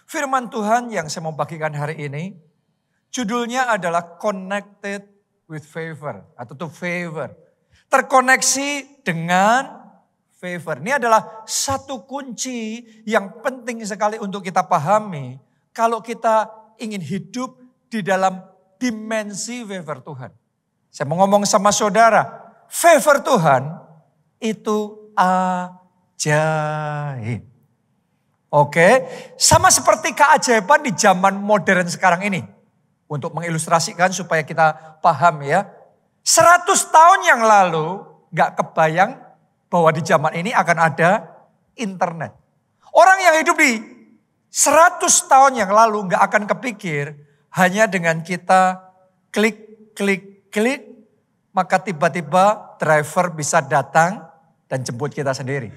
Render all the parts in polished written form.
Firman Tuhan yang saya mau bagikan hari ini, judulnya adalah Connected with Favor atau to Favor. Terkoneksi dengan favor. Ini adalah satu kunci yang penting sekali untuk kita pahami kalau kita ingin hidup di dalam dimensi favor Tuhan. Saya mau ngomong sama saudara, favor Tuhan itu ajaib. Oke, sama seperti keajaiban di zaman modern sekarang ini. Untuk mengilustrasikan supaya kita paham ya. 100 tahun yang lalu gak kebayang bahwa di zaman ini akan ada internet. Orang yang hidup di 100 tahun yang lalu gak akan kepikir hanya dengan kita klik, maka tiba-tiba driver bisa datang dan jemput kita sendiri.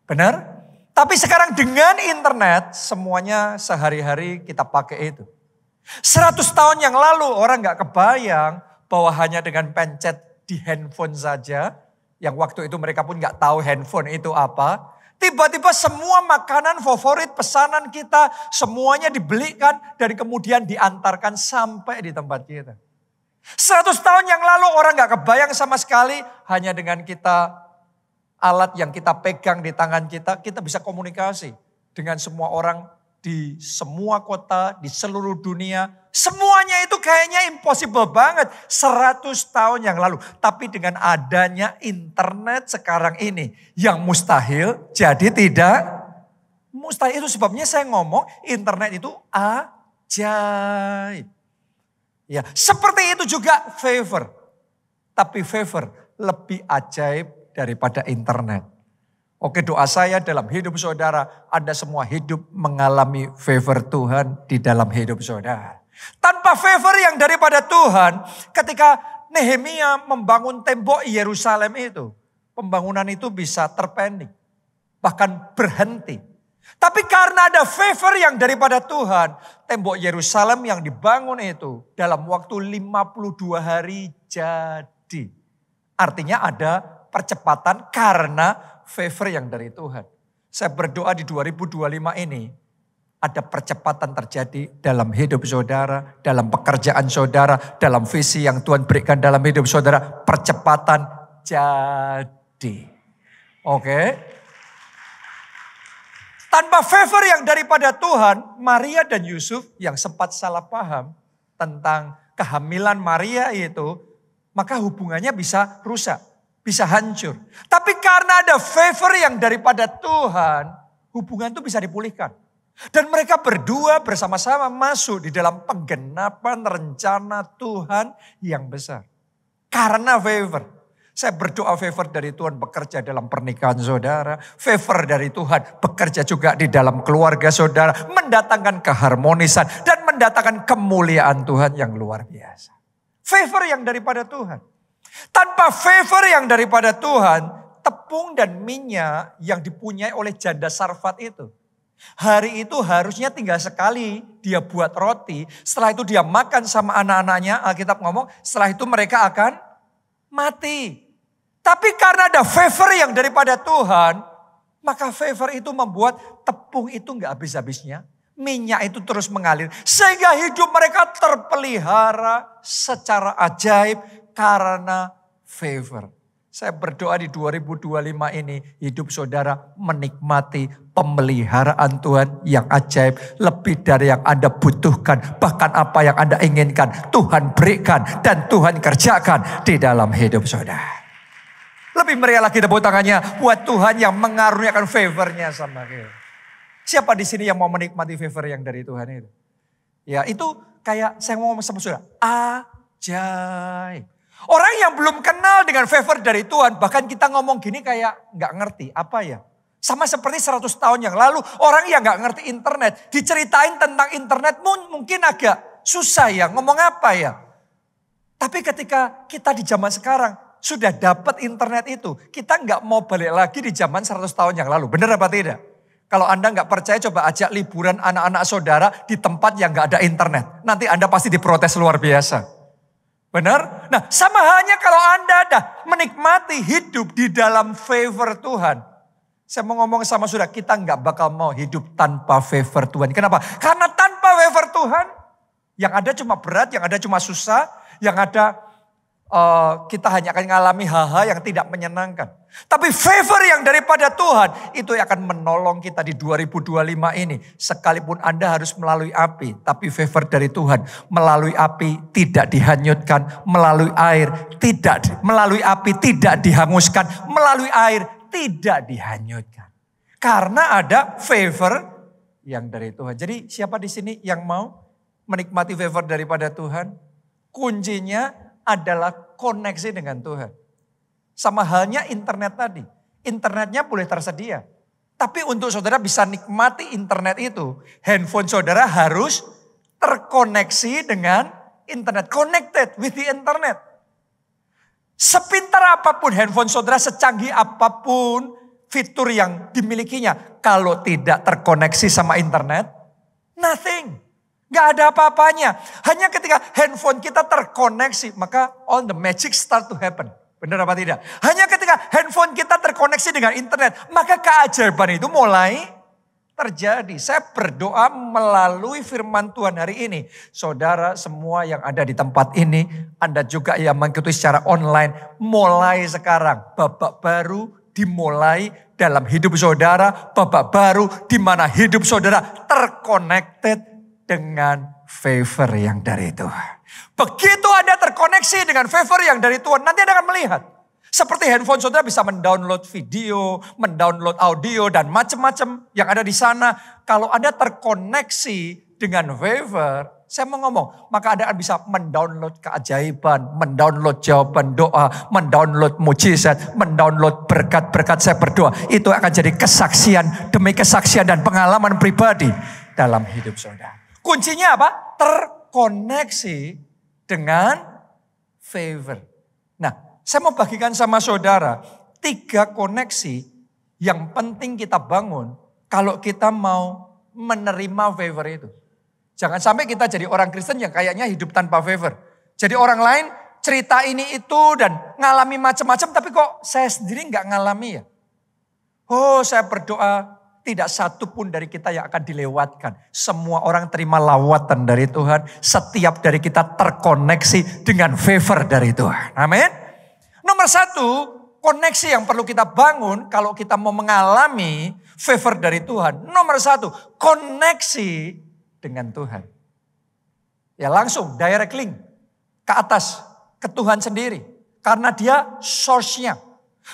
Benar? Tapi sekarang dengan internet semuanya sehari-hari kita pakai itu. 100 tahun yang lalu orang gak kebayang bahwa hanya dengan pencet di handphone saja, yang waktu itu mereka pun gak tahu handphone itu apa. Tiba-tiba semua makanan favorit pesanan kita semuanya dibelikan dan kemudian diantarkan sampai di tempat kita. 100 tahun yang lalu orang gak kebayang sama sekali hanya dengan kita alat yang kita pegang di tangan kita, kita bisa komunikasi dengan semua orang di semua kota, di seluruh dunia. Semuanya itu kayaknya impossible banget 100 tahun yang lalu. Tapi dengan adanya internet sekarang ini yang mustahil jadi tidak mustahil. Itu sebabnya saya ngomong internet itu ajaib. Ya, seperti itu juga favor. Tapi favor lebih ajaib daripada internet. Oke, doa saya dalam hidup saudara, Anda semua hidup mengalami favor Tuhan di dalam hidup saudara. Tanpa favor yang daripada Tuhan, ketika Nehemia membangun tembok Yerusalem itu, pembangunan itu bisa terpending, bahkan berhenti. Tapi karena ada favor yang daripada Tuhan, tembok Yerusalem yang dibangun itu dalam waktu 52 hari jadi. Artinya ada percepatan karena favor yang dari Tuhan. Saya berdoa di 2025 ini ada percepatan terjadi dalam hidup saudara, dalam pekerjaan saudara, dalam visi yang Tuhan berikan dalam hidup saudara. Percepatan jadi. Oke. Tanpa favor yang daripada Tuhan, Maria dan Yusuf yang sempat salah paham tentang kehamilan Maria itu, maka hubungannya bisa rusak. Bisa hancur. Tapi karena ada favor yang daripada Tuhan, hubungan itu bisa dipulihkan. Dan mereka berdua bersama-sama masuk di dalam penggenapan rencana Tuhan yang besar. Karena favor. Saya berdoa favor dari Tuhan bekerja dalam pernikahan saudara. Favor dari Tuhan bekerja juga di dalam keluarga saudara. Mendatangkan keharmonisan dan mendatangkan kemuliaan Tuhan yang luar biasa. Favor yang daripada Tuhan. Tanpa favor yang daripada Tuhan, tepung dan minyak yang dipunyai oleh janda Sarfat itu. Hari itu harusnya tinggal sekali dia buat roti. Setelah itu dia makan sama anak-anaknya, Alkitab ngomong setelah itu mereka akan mati. Tapi karena ada favor yang daripada Tuhan, maka favor itu membuat tepung itu gak habis-habisnya. Minyak itu terus mengalir. Sehingga hidup mereka terpelihara secara ajaib. Karena favor. Saya berdoa di 2025 ini hidup saudara menikmati pemeliharaan Tuhan yang ajaib. Lebih dari yang Anda butuhkan. Bahkan apa yang Anda inginkan Tuhan berikan dan Tuhan kerjakan di dalam hidup saudara. Lebih meriah lagi tepuk tangannya buat Tuhan yang mengaruniakan favornya sama kita. Siapa di sini yang mau menikmati favor yang dari Tuhan itu? Ya itu kayak saya ngomong sama saudara. Ajaib. Orang yang belum kenal dengan favor dari Tuhan, bahkan kita ngomong gini kayak gak ngerti apa ya. Sama seperti 100 tahun yang lalu, orang yang gak ngerti internet, diceritain tentang internet mungkin agak susah ya, ngomong apa ya. Tapi ketika kita di zaman sekarang sudah dapat internet itu, kita gak mau balik lagi di zaman 100 tahun yang lalu, benar apa tidak? Kalau Anda gak percaya coba ajak liburan anak-anak saudara di tempat yang gak ada internet. Nanti Anda pasti diprotes luar biasa. Benar? Nah sama halnya kalau Anda dah menikmati hidup di dalam favor Tuhan. Saya mau ngomong sama saudara, kita nggak bakal mau hidup tanpa favor Tuhan. Kenapa? Karena tanpa favor Tuhan, yang ada cuma berat, yang ada cuma susah, yang ada kita hanya akan mengalami hal-hal yang tidak menyenangkan. Tapi favor yang daripada Tuhan, itu yang akan menolong kita di 2025 ini. Sekalipun Anda harus melalui api, tapi favor dari Tuhan. Melalui api tidak dihanyutkan, melalui air tidak, melalui api tidak dihanguskan, melalui air tidak dihanyutkan. Karena ada favor yang dari Tuhan. Jadi siapa di sini yang mau menikmati favor daripada Tuhan? Kuncinya adalah koneksi dengan Tuhan. Sama halnya internet tadi. Internetnya boleh tersedia. Tapi untuk saudara bisa nikmati internet itu, handphone saudara harus terkoneksi dengan internet. Connected with the internet. Sepintar apapun handphone saudara, secanggih apapun fitur yang dimilikinya, kalau tidak terkoneksi sama internet, nothing. Gak ada apa-apanya. Hanya ketika handphone kita terkoneksi, maka all the magic start to happen. Benar apa tidak? Hanya ketika handphone kita terkoneksi dengan internet, maka keajaiban itu mulai terjadi. Saya berdoa melalui firman Tuhan hari ini. Saudara semua yang ada di tempat ini, Anda juga yang mengikuti secara online, mulai sekarang babak baru dimulai dalam hidup saudara. Babak baru di mana hidup saudara terconnected dengan favor yang dari Tuhan. Begitu Anda terkoneksi dengan favor yang dari Tuhan, nanti Anda akan melihat. Seperti handphone saudara bisa mendownload video, mendownload audio, dan macam-macam yang ada di sana. Kalau Anda terkoneksi dengan favor, saya mau ngomong, maka Anda bisa mendownload keajaiban, mendownload jawaban doa, mendownload mujizat, mendownload berkat-berkat. Saya berdoa, itu akan jadi kesaksian demi kesaksian dan pengalaman pribadi dalam hidup saudara. Kuncinya apa? Terkoneksi dengan favor. Nah, saya mau bagikan sama saudara 3 koneksi yang penting kita bangun kalau kita mau menerima favor itu. Jangan sampai kita jadi orang Kristen yang kayaknya hidup tanpa favor. Jadi orang lain cerita ini itu dan ngalami macam-macam, tapi kok saya sendiri nggak ngalami ya? Oh, saya berdoa tidak satu pun dari kita yang akan dilewatkan. Semua orang terima lawatan dari Tuhan. Setiap dari kita terkoneksi dengan favor dari Tuhan. Amin. Nomor 1, koneksi yang perlu kita bangun kalau kita mau mengalami favor dari Tuhan. Nomor 1, koneksi dengan Tuhan. Ya langsung direct link ke atas, ke Tuhan sendiri. Karena dia source-nya.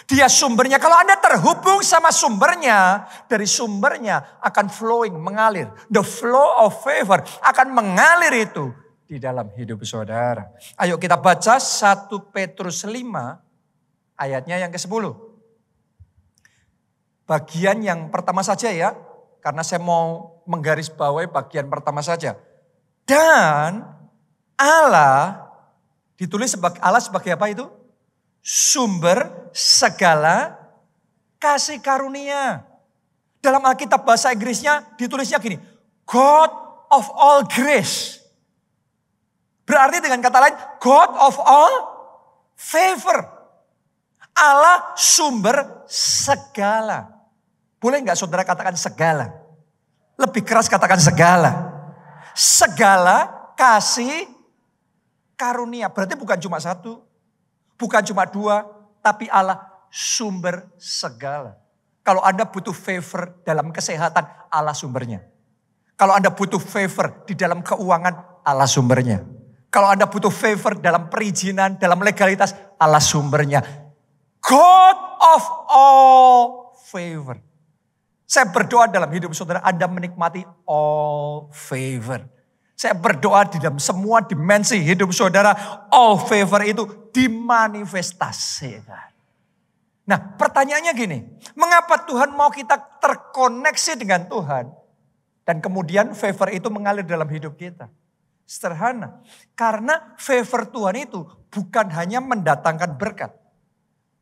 Dia sumbernya. Kalau Anda terhubung sama sumbernya, dari sumbernya akan flowing, mengalir. The flow of favor akan mengalir itu di dalam hidup saudara. Ayo kita baca 1 Petrus 5 ayatnya yang ke-10. Bagian yang pertama saja ya, karena saya mau menggarisbawahi bagian pertama saja. Dan Allah, ditulis sebagai Allah sebagai apa itu? Sumber segala kasih karunia. Dalam Alkitab bahasa Inggrisnya ditulisnya gini, God of all grace. Berarti dengan kata lain, God of all favor. Allah sumber segala. Boleh nggak saudara katakan segala? Lebih keras katakan segala. Segala kasih karunia. Berarti bukan cuma 1, bukan cuma 2, tapi Allah sumber segala. Kalau Anda butuh favor dalam kesehatan, Allah sumbernya. Kalau Anda butuh favor di dalam keuangan, Allah sumbernya. Kalau Anda butuh favor dalam perizinan, dalam legalitas, Allah sumbernya. God of all favor. Saya berdoa dalam hidup saudara, Anda menikmati all favor. Saya berdoa di dalam semua dimensi hidup saudara, all favor itu dimanifestasikan. Nah pertanyaannya gini, mengapa Tuhan mau kita terkoneksi dengan Tuhan, dan kemudian favor itu mengalir dalam hidup kita? Sederhana, karena favor Tuhan itu bukan hanya mendatangkan berkat,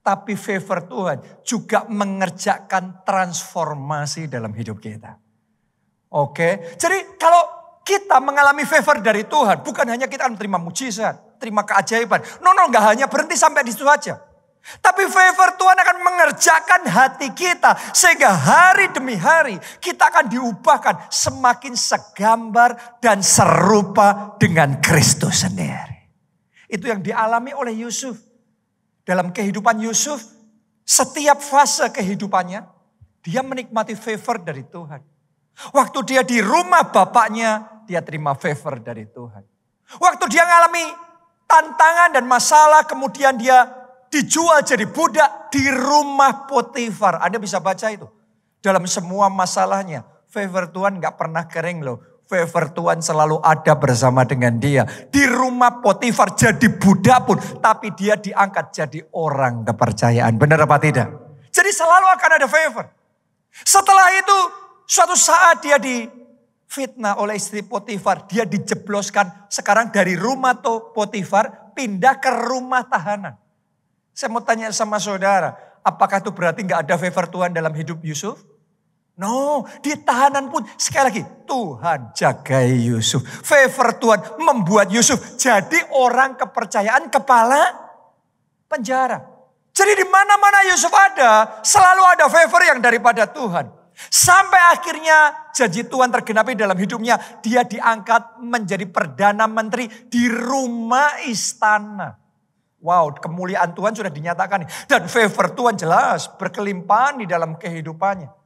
tapi favor Tuhan juga mengerjakan transformasi dalam hidup kita. Oke, jadi kalau kita mengalami favor dari Tuhan, bukan hanya kita akan menerima mujizat, terima keajaiban. No, gak hanya berhenti sampai di situ saja. Tapi favor Tuhan akan mengerjakan hati kita. Sehingga hari demi hari kita akan diubahkan semakin segambar dan serupa dengan Kristus sendiri. Itu yang dialami oleh Yusuf. Dalam kehidupan Yusuf, setiap fase kehidupannya, dia menikmati favor dari Tuhan. Waktu dia di rumah bapaknya, dia terima favor dari Tuhan. Waktu dia mengalami tantangan dan masalah, kemudian dia dijual jadi budak di rumah Potifar. Anda bisa baca itu. Dalam semua masalahnya, favor Tuhan gak pernah kering loh. Favor Tuhan selalu ada bersama dengan dia. Di rumah Potifar jadi budak pun, tapi dia diangkat jadi orang kepercayaan. Benar apa tidak? Jadi selalu akan ada favor. Setelah itu, suatu saat dia difitnah oleh istri Potifar. Dia dijebloskan sekarang dari rumah Potifar pindah ke rumah tahanan. Saya mau tanya sama saudara, apakah itu berarti gak ada favor Tuhan dalam hidup Yusuf? No, di tahanan pun sekali lagi Tuhan jagai Yusuf. Favor Tuhan membuat Yusuf jadi orang kepercayaan kepala penjara. Jadi di mana-mana Yusuf ada, selalu ada favor yang daripada Tuhan. Sampai akhirnya janji Tuhan tergenapi dalam hidupnya. Dia diangkat menjadi Perdana Menteri di rumah istana. Wow, kemuliaan Tuhan sudah dinyatakan. Dan favor Tuhan jelas berkelimpahan di dalam kehidupannya.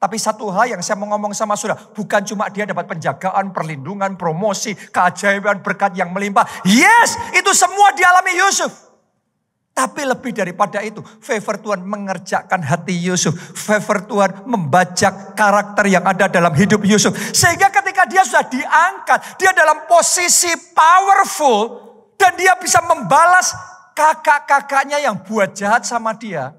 Tapi satu hal yang saya mau ngomong sama saudara, bukan cuma dia dapat penjagaan, perlindungan, promosi, keajaiban, berkat yang melimpah. Yes, itu semua dialami Yusuf. Tapi lebih daripada itu, favor Tuhan mengerjakan hati Yusuf. Favor Tuhan membajak karakter yang ada dalam hidup Yusuf. Sehingga ketika dia sudah diangkat, dia dalam posisi powerful. Dan dia bisa membalas kakak-kakaknya yang buat jahat sama dia.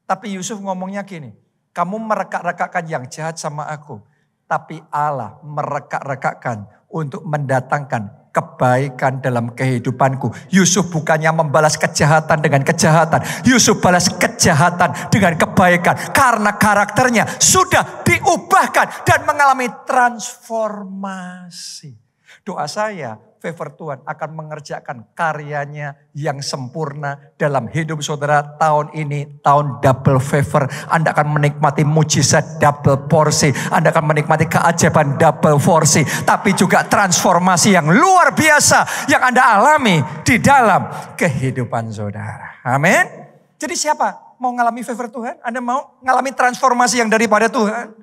Tapi Yusuf ngomongnya gini, kamu merekak-rekakkan yang jahat sama aku. Tapi Allah merekak-rekakkan untuk mendatangkan kebaikan dalam kehidupanku. Yusuf bukannya membalas kejahatan dengan kejahatan. Yusuf balas kejahatan dengan kebaikan. Karena karakternya sudah diubahkan dan mengalami transformasi. Doa saya, favor Tuhan akan mengerjakan karyanya yang sempurna dalam hidup saudara tahun ini. Tahun double favor. Anda akan menikmati mujizat double porsi. Anda akan menikmati keajaiban double porsi. Tapi juga transformasi yang luar biasa yang Anda alami di dalam kehidupan saudara. Amin. Jadi siapa mau mengalami favor Tuhan? Anda mau mengalami transformasi yang daripada Tuhan?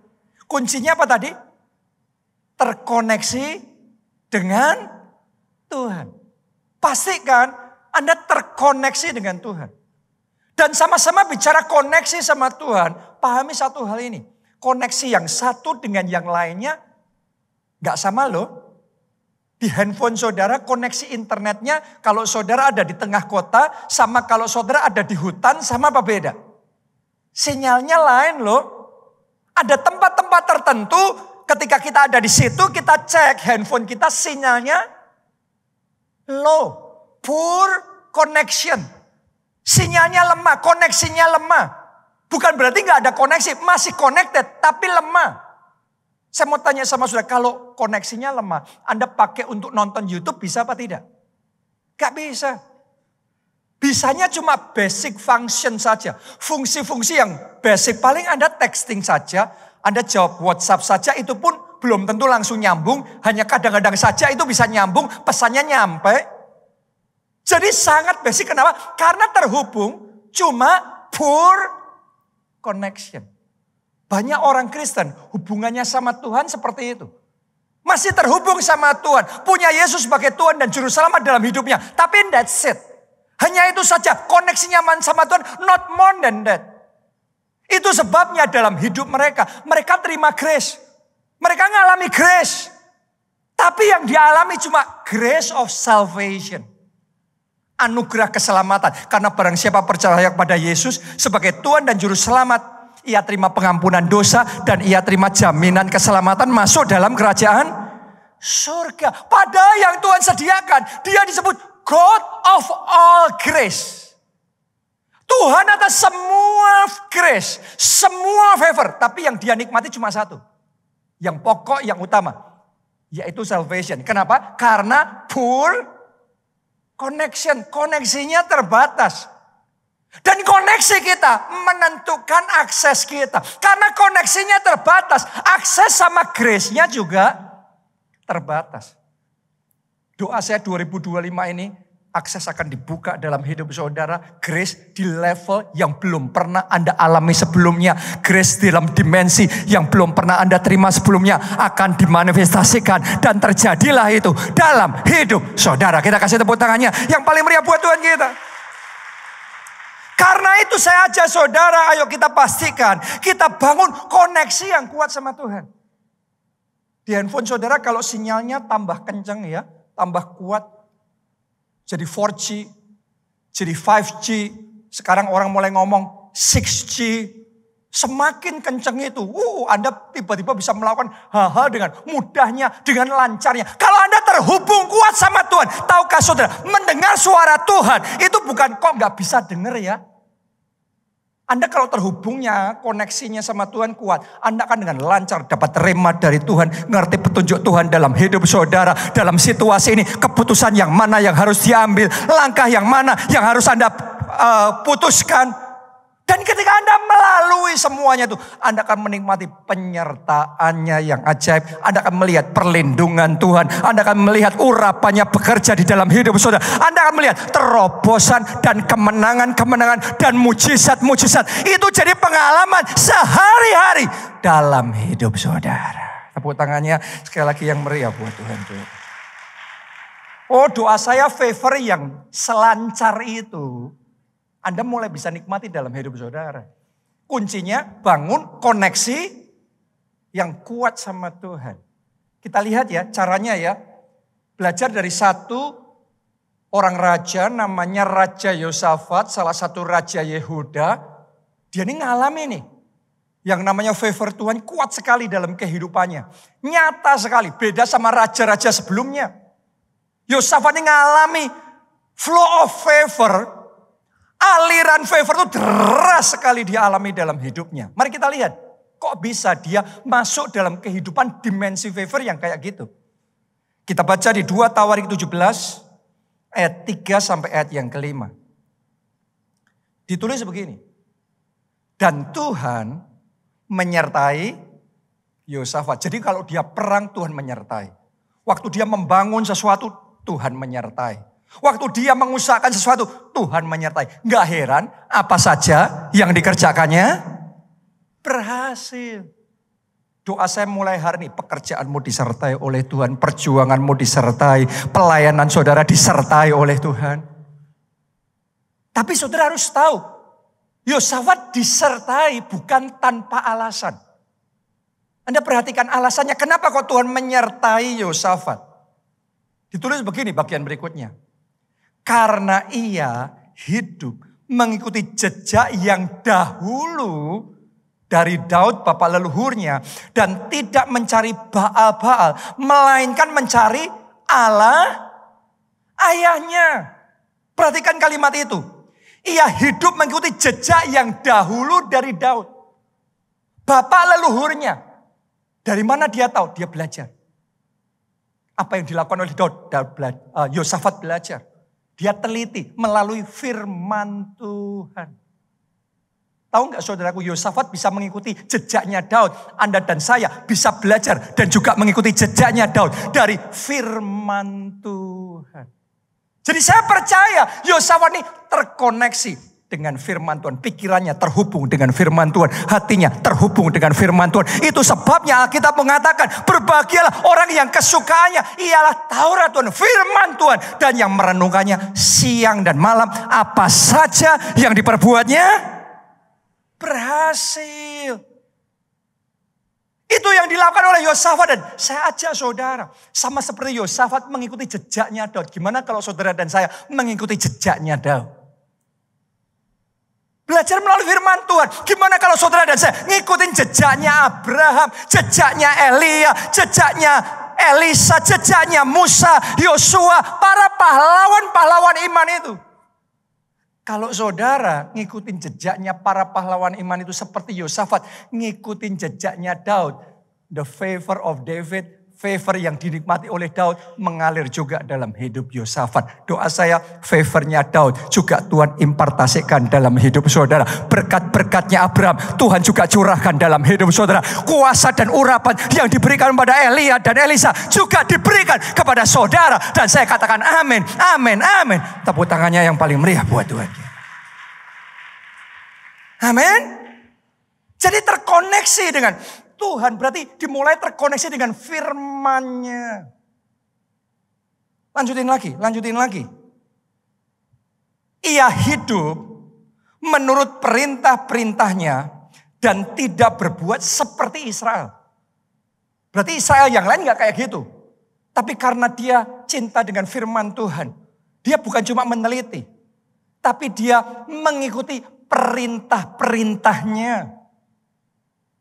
Kuncinya apa tadi? Terkoneksi dengan Tuhan. Pastikan Anda terkoneksi dengan Tuhan. Dan sama-sama bicara koneksi sama Tuhan, pahami satu hal ini. Koneksi yang satu dengan yang lainnya gak sama loh. Di handphone saudara koneksi internetnya kalau saudara ada di tengah kota sama kalau saudara ada di hutan sama apa beda? Sinyalnya lain loh. Ada tempat-tempat tertentu ketika kita ada di situ kita cek handphone kita sinyalnya low, poor connection. Sinyalnya lemah, koneksinya lemah. Bukan berarti gak ada koneksi, masih connected tapi lemah. Saya mau tanya sama saudara, kalau koneksinya lemah, Anda pakai untuk nonton YouTube bisa apa tidak? Gak bisa. Bisanya cuma basic function saja. Fungsi-fungsi yang basic, paling Anda texting saja, Anda jawab WhatsApp saja, itu pun belum tentu langsung nyambung. Hanya kadang-kadang saja itu bisa nyambung, pesannya nyampe. Jadi sangat basic, kenapa? Karena terhubung cuma poor connection. Banyak orang Kristen hubungannya sama Tuhan seperti itu. Masih terhubung sama Tuhan. Punya Yesus sebagai Tuhan dan Juru Selamat dalam hidupnya. Tapi that's it. Hanya itu saja. Koneksinya sama Tuhan. Not more than that. Itu sebabnya dalam hidup mereka. Mereka terima grace. Mereka ngalami grace. Tapi yang dialami cuma grace of salvation. Anugerah keselamatan. Karena barang siapa percaya kepada Yesus sebagai Tuhan dan Juru Selamat, ia terima pengampunan dosa dan ia terima jaminan keselamatan masuk dalam kerajaan surga. Padahal yang Tuhan sediakan, dia disebut God of all grace. Tuhan atas semua grace, semua favor. Tapi yang dia nikmati cuma satu. Yang pokok, yang utama. Yaitu salvation. Kenapa? Karena poor connection. Koneksinya terbatas. Dan koneksi kita menentukan akses kita. Karena koneksinya terbatas, akses sama grace-nya juga terbatas. Doa saya 2025 ini, akses akan dibuka dalam hidup saudara. Grace di level yang belum pernah Anda alami sebelumnya. Grace dalam dimensi yang belum pernah Anda terima sebelumnya akan dimanifestasikan. Dan terjadilah itu dalam hidup saudara. Kita kasih tepuk tangannya yang paling meriah buat Tuhan kita. Karena itu saya ajak saudara, ayo kita pastikan kita bangun koneksi yang kuat sama Tuhan. Di handphone saudara kalau sinyalnya tambah kencang ya, tambah kuat. Jadi 4G, jadi 5G, sekarang orang mulai ngomong 6G. Semakin kencang itu, Anda tiba-tiba bisa melakukan hal-hal dengan mudahnya, dengan lancarnya. Kalau Anda terhubung kuat sama Tuhan, tahukah saudara, mendengar suara Tuhan, itu bukan kok nggak bisa dengar ya. Anda kalau terhubungnya, koneksinya sama Tuhan kuat, Anda akan dengan lancar dapat rema dari Tuhan, ngerti petunjuk Tuhan dalam hidup saudara, dalam situasi ini, keputusan yang mana yang harus diambil, langkah yang mana yang harus Anda putuskan. Dan ketika Anda melalui semuanya itu, Anda akan menikmati penyertaannya yang ajaib. Anda akan melihat perlindungan Tuhan. Anda akan melihat urapannya bekerja di dalam hidup saudara. Anda akan melihat terobosan dan kemenangan-kemenangan dan mujizat-mujizat. Itu jadi pengalaman sehari-hari dalam hidup saudara. Tepuk tangannya sekali lagi yang meriah buat Tuhan. Oh, doa saya favor yang selancar itu Anda mulai bisa nikmati dalam hidup saudara. Kuncinya bangun koneksi yang kuat sama Tuhan. Kita lihat ya caranya ya. Belajar dari satu orang raja namanya Raja Yosafat. Salah satu raja Yehuda. Dia ini ngalami nih. Yang namanya favor Tuhan kuat sekali dalam kehidupannya. Nyata sekali. Beda sama raja-raja sebelumnya. Yosafat ini ngalami flow of favor. Aliran favor itu deras sekali dia alami dalam hidupnya. Mari kita lihat. Kok bisa dia masuk dalam kehidupan dimensi favor yang kayak gitu. Kita baca di 2 Tawarik 17 ayat 3 sampai ayat yang kelima. Ditulis begini. Dan Tuhan menyertai Yosafat. Jadi kalau dia perang Tuhan menyertai. Waktu dia membangun sesuatu Tuhan menyertai. Waktu dia mengusahakan sesuatu, Tuhan menyertai. Gak heran, apa saja yang dikerjakannya berhasil. Doa saya mulai hari ini, pekerjaanmu disertai oleh Tuhan. Perjuanganmu disertai, pelayanan saudara disertai oleh Tuhan. Tapi saudara harus tahu, Yosafat disertai bukan tanpa alasan. Anda perhatikan alasannya, kenapa kok Tuhan menyertai Yosafat? Ditulis begini bagian berikutnya. Karena ia hidup mengikuti jejak yang dahulu dari Daud bapak leluhurnya. Dan tidak mencari Baal-Baal. Melainkan mencari Allah ayahnya. Perhatikan kalimat itu. Ia hidup mengikuti jejak yang dahulu dari Daud. Bapak leluhurnya. Dari mana dia tahu? Dia belajar. Apa yang dilakukan oleh Daud? Yosafat belajar. Dia teliti melalui firman Tuhan. Tahu nggak saudaraku, Yosafat bisa mengikuti jejaknya Daud. Anda dan saya bisa belajar dan juga mengikuti jejaknya Daud dari firman Tuhan. Jadi saya percaya Yosafat ini terkoneksi dengan firman Tuhan. Pikirannya terhubung dengan firman Tuhan. Hatinya terhubung dengan firman Tuhan. Itu sebabnya Alkitab mengatakan, berbahagialah orang yang kesukaannya ialah Taurat Tuhan, firman Tuhan. Dan yang merenungkannya siang dan malam. Apa saja yang diperbuatnya berhasil. Itu yang dilakukan oleh Yosafat. Dan saya ajak saudara, sama seperti Yosafat mengikuti jejaknya Daud. Gimana kalau saudara dan saya mengikuti jejaknya Daud? Belajar melalui firman Tuhan. Gimana kalau saudara dan saya ngikutin jejaknya Abraham, jejaknya Elia, jejaknya Elisa, jejaknya Musa, Yosua, para pahlawan-pahlawan iman itu. Kalau saudara ngikutin jejaknya para pahlawan iman itu seperti Yosafat, ngikutin jejaknya Daud, the favor of David favor yang dinikmati oleh Daud mengalir juga dalam hidup Yosafat. Doa saya, favornya Daud juga Tuhan impartasikan dalam hidup saudara. Berkat-berkatnya Abraham Tuhan juga curahkan dalam hidup saudara. Kuasa dan urapan yang diberikan pada Elia dan Elisa juga diberikan kepada saudara. Dan saya katakan amin, amin, amin. Tepuk tangannya yang paling meriah buat Tuhan. Amin. Jadi terkoneksi dengan Tuhan, berarti dimulai terkoneksi dengan firman-Nya. Lanjutin lagi. Ia hidup menurut perintah-perintahnya dan tidak berbuat seperti Israel. Berarti Israel yang lain gak kayak gitu. Tapi karena dia cinta dengan firman Tuhan, dia bukan cuma meneliti, tapi dia mengikuti perintah-perintahnya.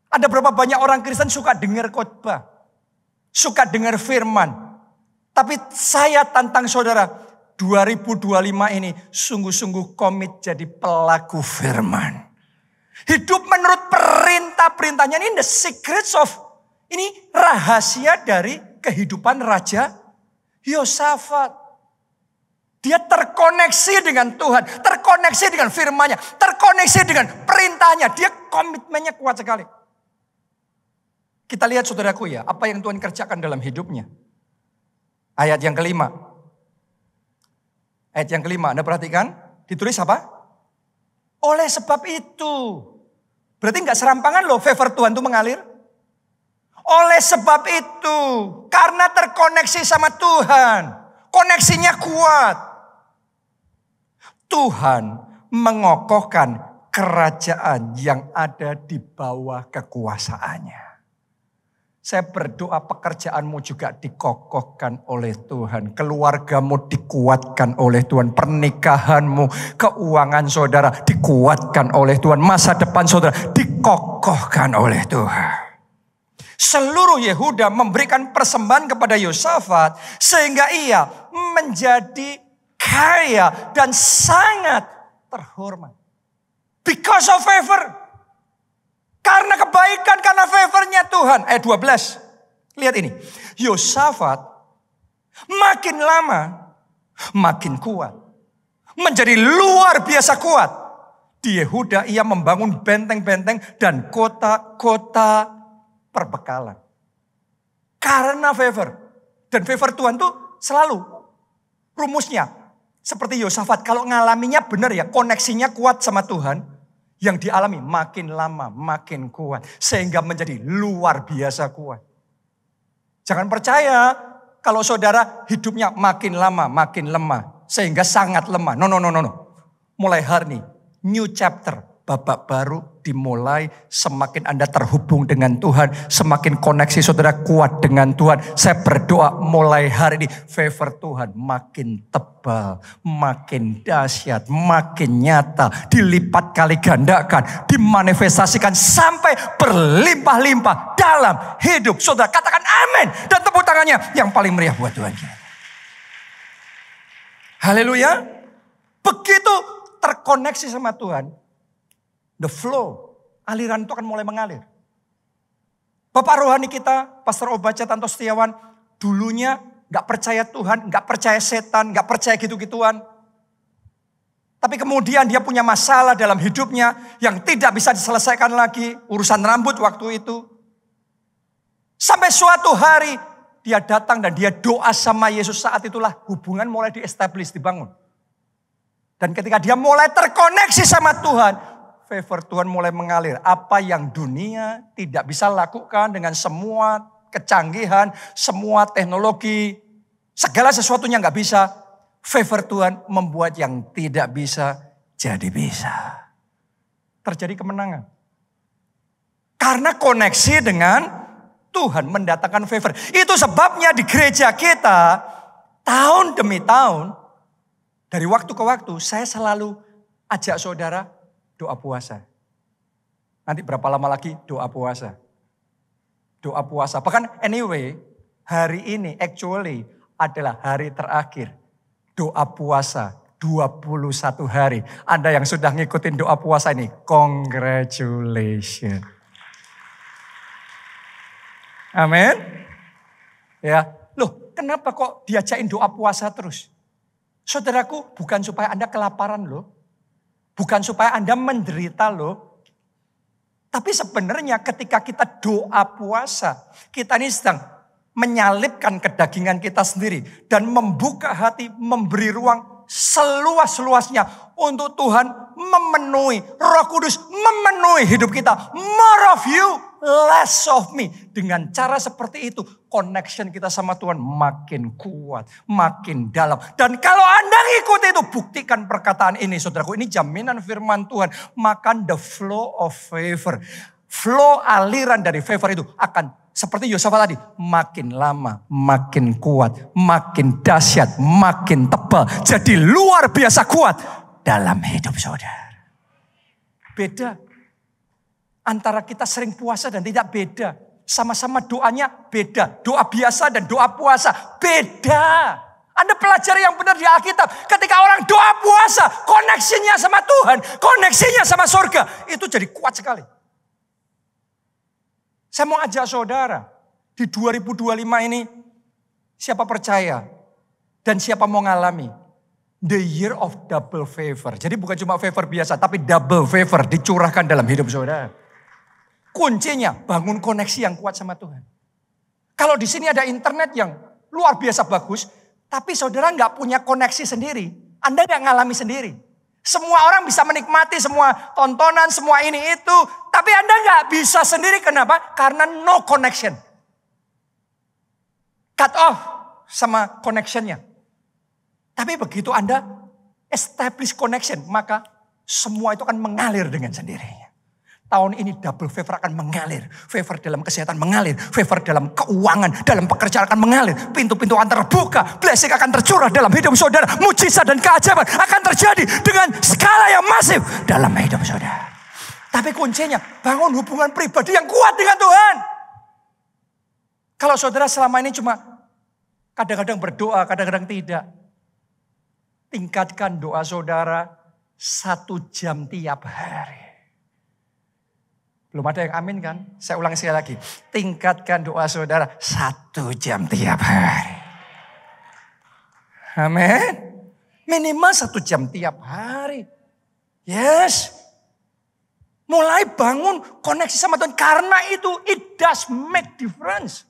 Ada berapa banyak orang Kristen suka dengar khotbah, suka dengar firman. Tapi saya tantang saudara, 2025 ini sungguh-sungguh komit jadi pelaku firman. Hidup menurut perintah-perintahnya, ini the secrets of, ini rahasia dari kehidupan Raja Yosafat. Dia terkoneksi dengan Tuhan, terkoneksi dengan firman-Nya, terkoneksi dengan perintahnya. Dia komitmennya kuat sekali. Kita lihat saudaraku ya, apa yang Tuhan kerjakan dalam hidupnya. Ayat yang kelima. Anda perhatikan, ditulis apa? Oleh sebab itu. Berarti gak serampangan loh favor Tuhan itu mengalir. Oleh sebab itu, karena terkoneksi sama Tuhan, koneksinya kuat, Tuhan mengokohkan kerajaan yang ada di bawah kekuasaannya. Saya berdoa pekerjaanmu juga dikokohkan oleh Tuhan. Keluargamu dikuatkan oleh Tuhan. Pernikahanmu, keuangan saudara dikuatkan oleh Tuhan. Masa depan saudara dikokohkan oleh Tuhan. Seluruh Yehuda memberikan persembahan kepada Yosafat. Sehingga ia menjadi kaya dan sangat terhormat. Because of favor. Karena kebaikan, karena favornya Tuhan. Ayat 12. Lihat ini. Yosafat makin lama makin kuat. Menjadi luar biasa kuat. Di Yehuda ia membangun benteng-benteng dan kota-kota perbekalan. Karena favor. Dan favor Tuhan tuh selalu rumusnya. Seperti Yosafat. Kalau ngalaminya benar ya, koneksinya kuat sama Tuhan. Yang dialami makin lama makin kuat. Sehingga menjadi luar biasa kuat. Jangan percaya kalau saudara hidupnya makin lama makin lemah. Sehingga sangat lemah. No. Mulai hari ini, new chapter. Babak baru dimulai, semakin Anda terhubung dengan Tuhan, semakin koneksi saudara kuat dengan Tuhan. Saya berdoa mulai hari ini favor Tuhan makin tebal, makin dahsyat, makin nyata, dilipat kali gandakan, dimanifestasikan sampai berlimpah-limpah dalam hidup saudara. Katakan amin dan tepuk tangannya yang paling meriah buat Tuhan. Haleluya. Begitu terkoneksi sama Tuhan, the flow, aliran itu akan mulai mengalir. Bapak rohani kita, Pastor Obaca Tanto Setiawan, dulunya gak percaya Tuhan, gak percaya setan, gak percaya gitu-gituan. Tapi kemudian dia punya masalah dalam hidupnya yang tidak bisa diselesaikan lagi. Urusan rambut waktu itu. Sampai suatu hari dia datang dan dia doa sama Yesus, saat itulah hubungan mulai di-establish, dibangun. Dan ketika dia mulai terkoneksi sama Tuhan, favor Tuhan mulai mengalir. Apa yang dunia tidak bisa lakukan dengan semua kecanggihan, semua teknologi, segala sesuatunya gak bisa. Favor Tuhan membuat yang tidak bisa jadi bisa. Terjadi kemenangan. Karena koneksi dengan Tuhan mendatangkan favor. Itu sebabnya di gereja kita tahun demi tahun, dari waktu ke waktu saya selalu ajak saudara doa puasa. Nanti berapa lama lagi doa puasa. Doa puasa. Bahkan anyway, hari ini actually adalah hari terakhir. Doa puasa 21 hari. Anda yang sudah ngikutin doa puasa ini, congratulations. Amin. Ya, loh kenapa kok diajakin doa puasa terus? Saudaraku, bukan supaya Anda kelaparan loh. Bukan supaya Anda menderita loh. Tapi sebenarnya ketika kita doa puasa, kita ini sedang menyalipkan kedagingan kita sendiri. Dan membuka hati, memberi ruang seluas-luasnya untuk Tuhan memenuhi, Roh Kudus memenuhi hidup kita. More of you, less of me. Dengan cara seperti itu, connection kita sama Tuhan makin kuat, makin dalam. Dan kalau Anda ngikut itu, buktikan perkataan ini, saudaraku. Ini jaminan firman Tuhan. Maka the flow of favor, flow aliran dari favor itu akan seperti Yosafat tadi, makin lama, makin kuat, makin dahsyat, makin tebal. Jadi luar biasa kuat dalam hidup saudara. Beda. Antara kita sering puasa dan tidak beda. Sama-sama doanya beda. Doa biasa dan doa puasa beda. Anda pelajari yang benar di Alkitab. Ketika orang doa puasa, koneksinya sama Tuhan, koneksinya sama surga. Itu jadi kuat sekali. Saya mau ajak saudara, di 2025 ini, siapa percaya dan siapa mau ngalami the year of double favor. Jadi bukan cuma favor biasa, tapi double favor dicurahkan dalam hidup saudara. Kuncinya bangun koneksi yang kuat sama Tuhan. Kalau di sini ada internet yang luar biasa bagus, tapi saudara nggak punya koneksi sendiri, Anda nggak ngalami sendiri. Semua orang bisa menikmati semua tontonan, semua ini itu. Tapi Anda nggak bisa sendiri. Kenapa? Karena no connection. Cut off sama connectionnya. Tapi begitu Anda establish connection, maka semua itu akan mengalir dengan sendirinya. Tahun ini double favor akan mengalir. Favor dalam kesehatan mengalir. Favor dalam keuangan, dalam pekerjaan akan mengalir. Pintu-pintu akan terbuka. Blessing akan tercurah dalam hidup saudara. Mujizat dan keajaiban akan terjadi dengan skala yang masif dalam hidup saudara. Tapi kuncinya bangun hubungan pribadi yang kuat dengan Tuhan. Kalau saudara selama ini cuma kadang-kadang berdoa, kadang-kadang tidak. Tingkatkan doa saudara 1 jam tiap hari. Belum ada yang amin kan? Saya ulang sekali lagi. Tingkatkan doa saudara 1 jam tiap hari. Amin. Minimal 1 jam tiap hari. Yes. Mulai bangun koneksi sama Tuhan. Karena itu it does make difference.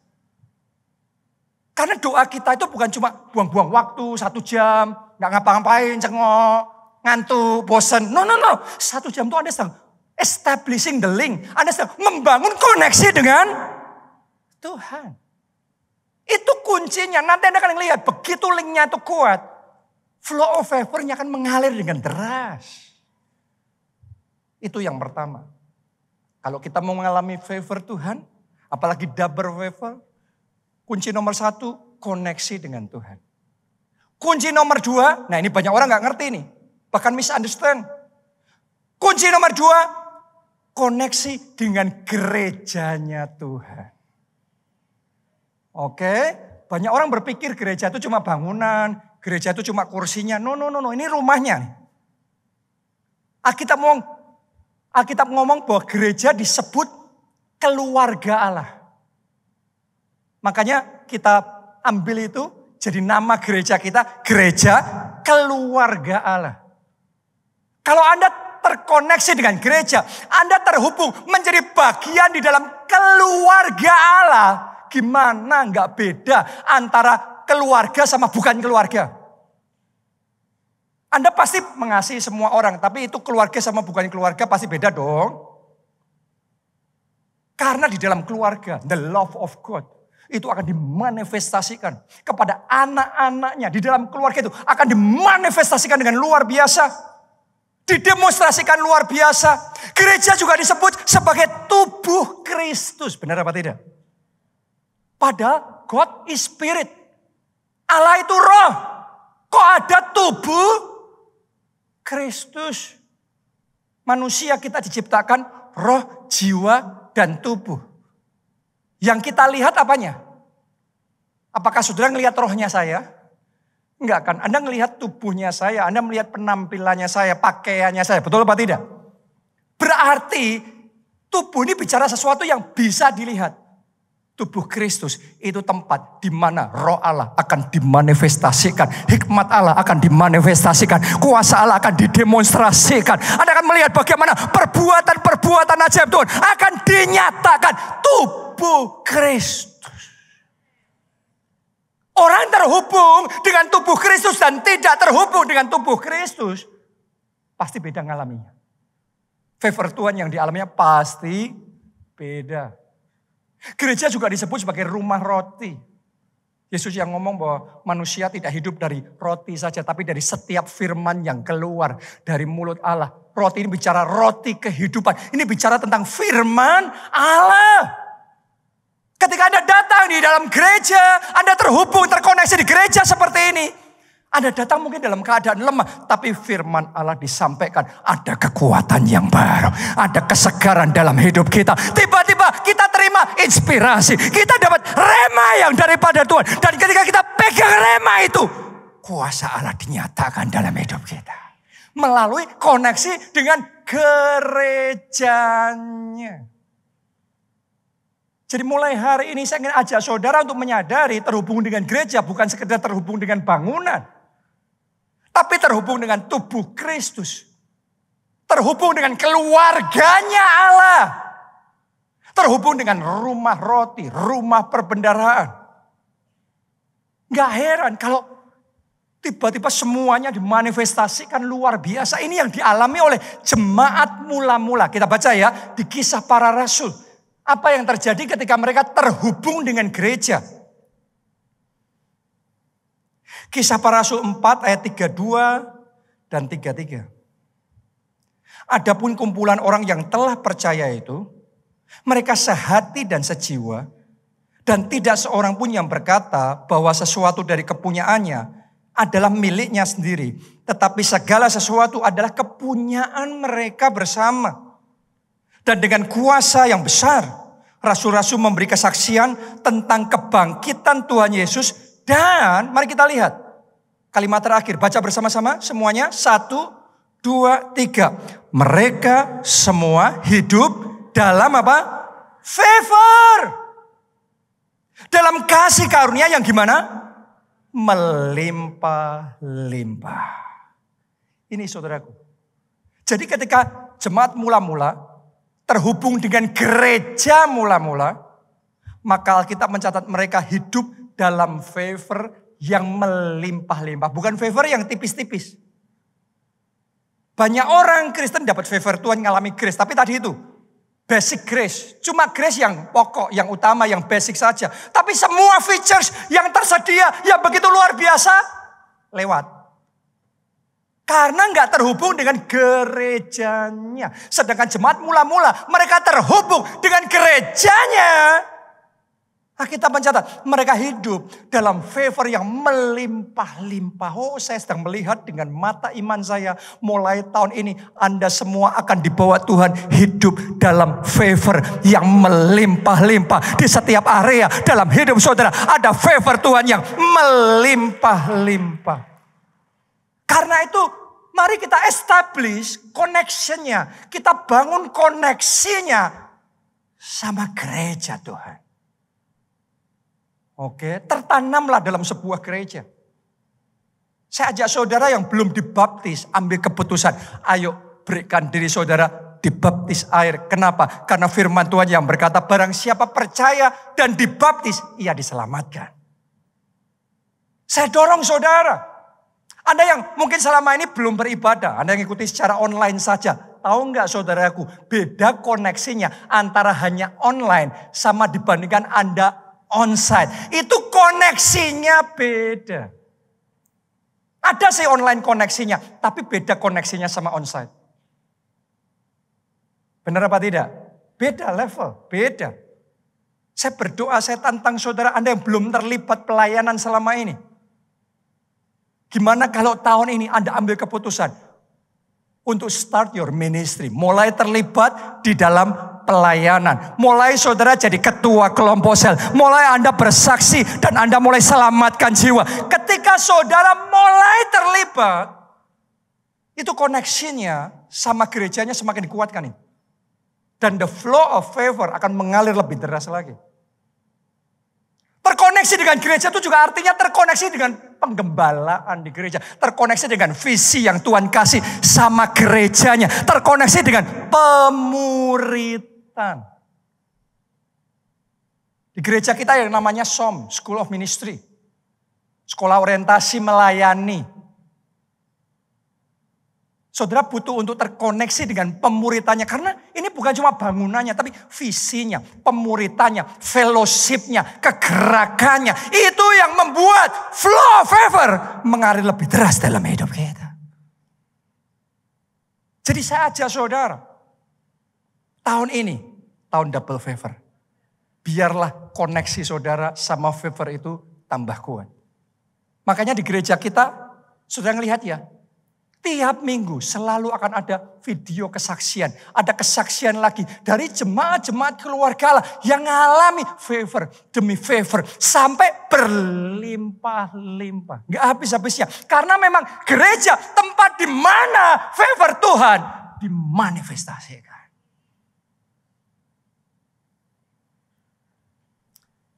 Karena doa kita itu bukan cuma buang-buang waktu 1 jam. Gak ngapa-ngapain, cengok, ngantuk, bosen. No. 1 jam itu Anda sedang establishing the link. Anda sedang membangun koneksi dengan Tuhan. Itu kuncinya. Nanti Anda akan lihat. Begitu linknya itu kuat. Flow of favor-nya akan mengalir dengan deras. Itu yang pertama. Kalau kita mau mengalami favor Tuhan. Apalagi double favor. Kunci nomor 1. Koneksi dengan Tuhan. Kunci nomor 2. Nah ini banyak orang gak ngerti nih. Bahkan misunderstand. Kunci nomor 2. Koneksi dengan gerejanya Tuhan. Oke, banyak orang berpikir gereja itu cuma bangunan, gereja itu cuma kursinya. No, ini rumahnya. Alkitab ngomong bahwa gereja disebut keluarga Allah. Makanya kita ambil itu jadi nama gereja kita, gereja keluarga Allah. Kalau Anda terkoneksi dengan gereja, Anda terhubung menjadi bagian di dalam keluarga Allah. Gimana nggak beda antara keluarga sama bukan keluarga? Anda pasti mengasihi semua orang, tapi itu keluarga sama bukan keluarga pasti beda dong. Karena di dalam keluarga, the love of God itu akan dimanifestasikan kepada anak-anaknya. Di dalam keluarga itu akan dimanifestasikan dengan luar biasa. Didemonstrasikan luar biasa. Gereja juga disebut sebagai tubuh Kristus. Benar apa tidak? Padahal God is spirit. Allah itu roh. Kok ada tubuh Kristus? Manusia kita diciptakan roh, jiwa, dan tubuh. Yang kita lihat apanya? Apakah saudara melihat rohnya saya? Enggak kan, Anda melihat tubuhnya saya, Anda melihat penampilannya saya, pakaiannya saya, betul apa tidak? Berarti tubuh ini bicara sesuatu yang bisa dilihat. Tubuh Kristus itu tempat di mana roh Allah akan dimanifestasikan. Hikmat Allah akan dimanifestasikan. Kuasa Allah akan didemonstrasikan. Anda akan melihat bagaimana perbuatan-perbuatan ajaib Tuhan akan dinyatakan. Tubuh Kristus. Orang terhubung dengan tubuh Kristus dan tidak terhubung dengan tubuh Kristus, pasti beda ngalaminya. Favor Tuhan yang dialaminya pasti beda. Gereja juga disebut sebagai rumah roti. Yesus yang ngomong bahwa manusia tidak hidup dari roti saja, tapi dari setiap firman yang keluar dari mulut Allah. Roti ini bicara roti kehidupan. Ini bicara tentang firman Allah. Ketika Anda datang di dalam gereja, Anda terhubung, terkoneksi di gereja seperti ini. Anda datang mungkin dalam keadaan lemah, tapi firman Allah disampaikan. Ada kekuatan yang baru, ada kesegaran dalam hidup kita. Tiba-tiba kita terima inspirasi, kita dapat rema yang daripada Tuhan. Dan ketika kita pegang rema itu, kuasa Allah dinyatakan dalam hidup kita. Melalui koneksi dengan gerejanya. Jadi mulai hari ini saya ingin ajak saudara untuk menyadari terhubung dengan gereja bukan sekedar terhubung dengan bangunan. Tapi terhubung dengan tubuh Kristus. Terhubung dengan keluarganya Allah. Terhubung dengan rumah roti, rumah perbendaharaan. Gak heran kalau tiba-tiba semuanya dimanifestasikan luar biasa. Ini yang dialami oleh jemaat mula-mula. Kita baca ya di Kisah Para Rasul. Apa yang terjadi ketika mereka terhubung dengan gereja. Kisah Para Rasul 4 ayat 32 dan 33. Adapun kumpulan orang yang telah percaya itu, mereka sehati dan sejiwa, dan tidak seorang pun yang berkata bahwa sesuatu dari kepunyaannya adalah miliknya sendiri. Tetapi segala sesuatu adalah kepunyaan mereka bersama. Dan dengan kuasa yang besar, rasul-rasul memberi kesaksian tentang kebangkitan Tuhan Yesus. Dan mari kita lihat kalimat terakhir. Baca bersama-sama semuanya. 1, 2, 3. Mereka semua hidup dalam apa? Favor. Dalam kasih karunia yang gimana? Melimpah-limpah. Ini saudaraku. Jadi ketika jemaat mula-mula terhubung dengan gereja mula-mula, maka Alkitab mencatat mereka hidup dalam favor yang melimpah-limpah. Bukan favor yang tipis-tipis. Banyak orang Kristen dapat favor Tuhan, ngalami grace. Tapi tadi itu, basic grace. Cuma grace yang pokok, yang utama, yang basic saja. Tapi semua features yang tersedia, yang begitu luar biasa, lewat. Karena nggak terhubung dengan gerejanya. Sedangkan jemaat mula-mula, mereka terhubung dengan gerejanya. Kita mencatat mereka hidup dalam favor yang melimpah-limpah. Oh, saya sedang melihat dengan mata iman saya. Mulai tahun ini Anda semua akan dibawa Tuhan hidup dalam favor yang melimpah-limpah. Di setiap area dalam hidup saudara ada favor Tuhan yang melimpah-limpah. Karena itu mari kita establish connection-nya. Kita bangun koneksinya sama gereja Tuhan. Oke, tertanamlah dalam sebuah gereja. Saya ajak saudara yang belum dibaptis, ambil keputusan. Ayo berikan diri saudara dibaptis air. Kenapa? Karena firman Tuhan yang berkata, barang siapa percaya dan dibaptis, ia diselamatkan. Saya dorong saudara. Anda yang mungkin selama ini belum beribadah, Anda yang ikuti secara online saja. Tahu nggak saudaraku, beda koneksinya antara hanya online sama dibandingkan Anda onsite. Itu koneksinya beda. Ada sih online koneksinya, tapi beda koneksinya sama onsite. Benar apa tidak? Beda level, beda. Saya berdoa, saya tantang saudara Anda yang belum terlibat pelayanan selama ini. Gimana kalau tahun ini Anda ambil keputusan untuk start your ministry, mulai terlibat di dalam pelayanan. Mulai saudara jadi ketua kelompok sel. Mulai Anda bersaksi dan Anda mulai selamatkan jiwa. Ketika saudara mulai terlibat, itu koneksinya sama gerejanya semakin dikuatkan. Dan the flow of favor akan mengalir lebih deras lagi. Terkoneksi dengan gereja itu juga artinya terkoneksi dengan penggembalaan di gereja. Terkoneksi dengan visi yang Tuhan kasih sama gerejanya. Terkoneksi dengan pemuritan. Di gereja kita yang namanya SOM, School of Ministry. Sekolah orientasi melayani. Saudara butuh untuk terkoneksi dengan pemuritannya. Karena ini bukan cuma bangunannya, tapi visinya, pemuritannya, fellowshipnya, kegerakannya. Itu yang membuat flow of favor mengalir lebih deras dalam hidup kita. Jadi saya ajak saudara, tahun ini, tahun double favor. Biarlah koneksi saudara sama favor itu tambah kuat. Makanya di gereja kita, saudara ngelihat ya, tiap minggu selalu akan ada video kesaksian. Ada kesaksian lagi dari jemaat-jemaat keluarga Allah yang mengalami favor demi favor. Sampai berlimpah-limpah. Gak habis-habisnya. Karena memang gereja tempat di mana favor Tuhan dimanifestasikan.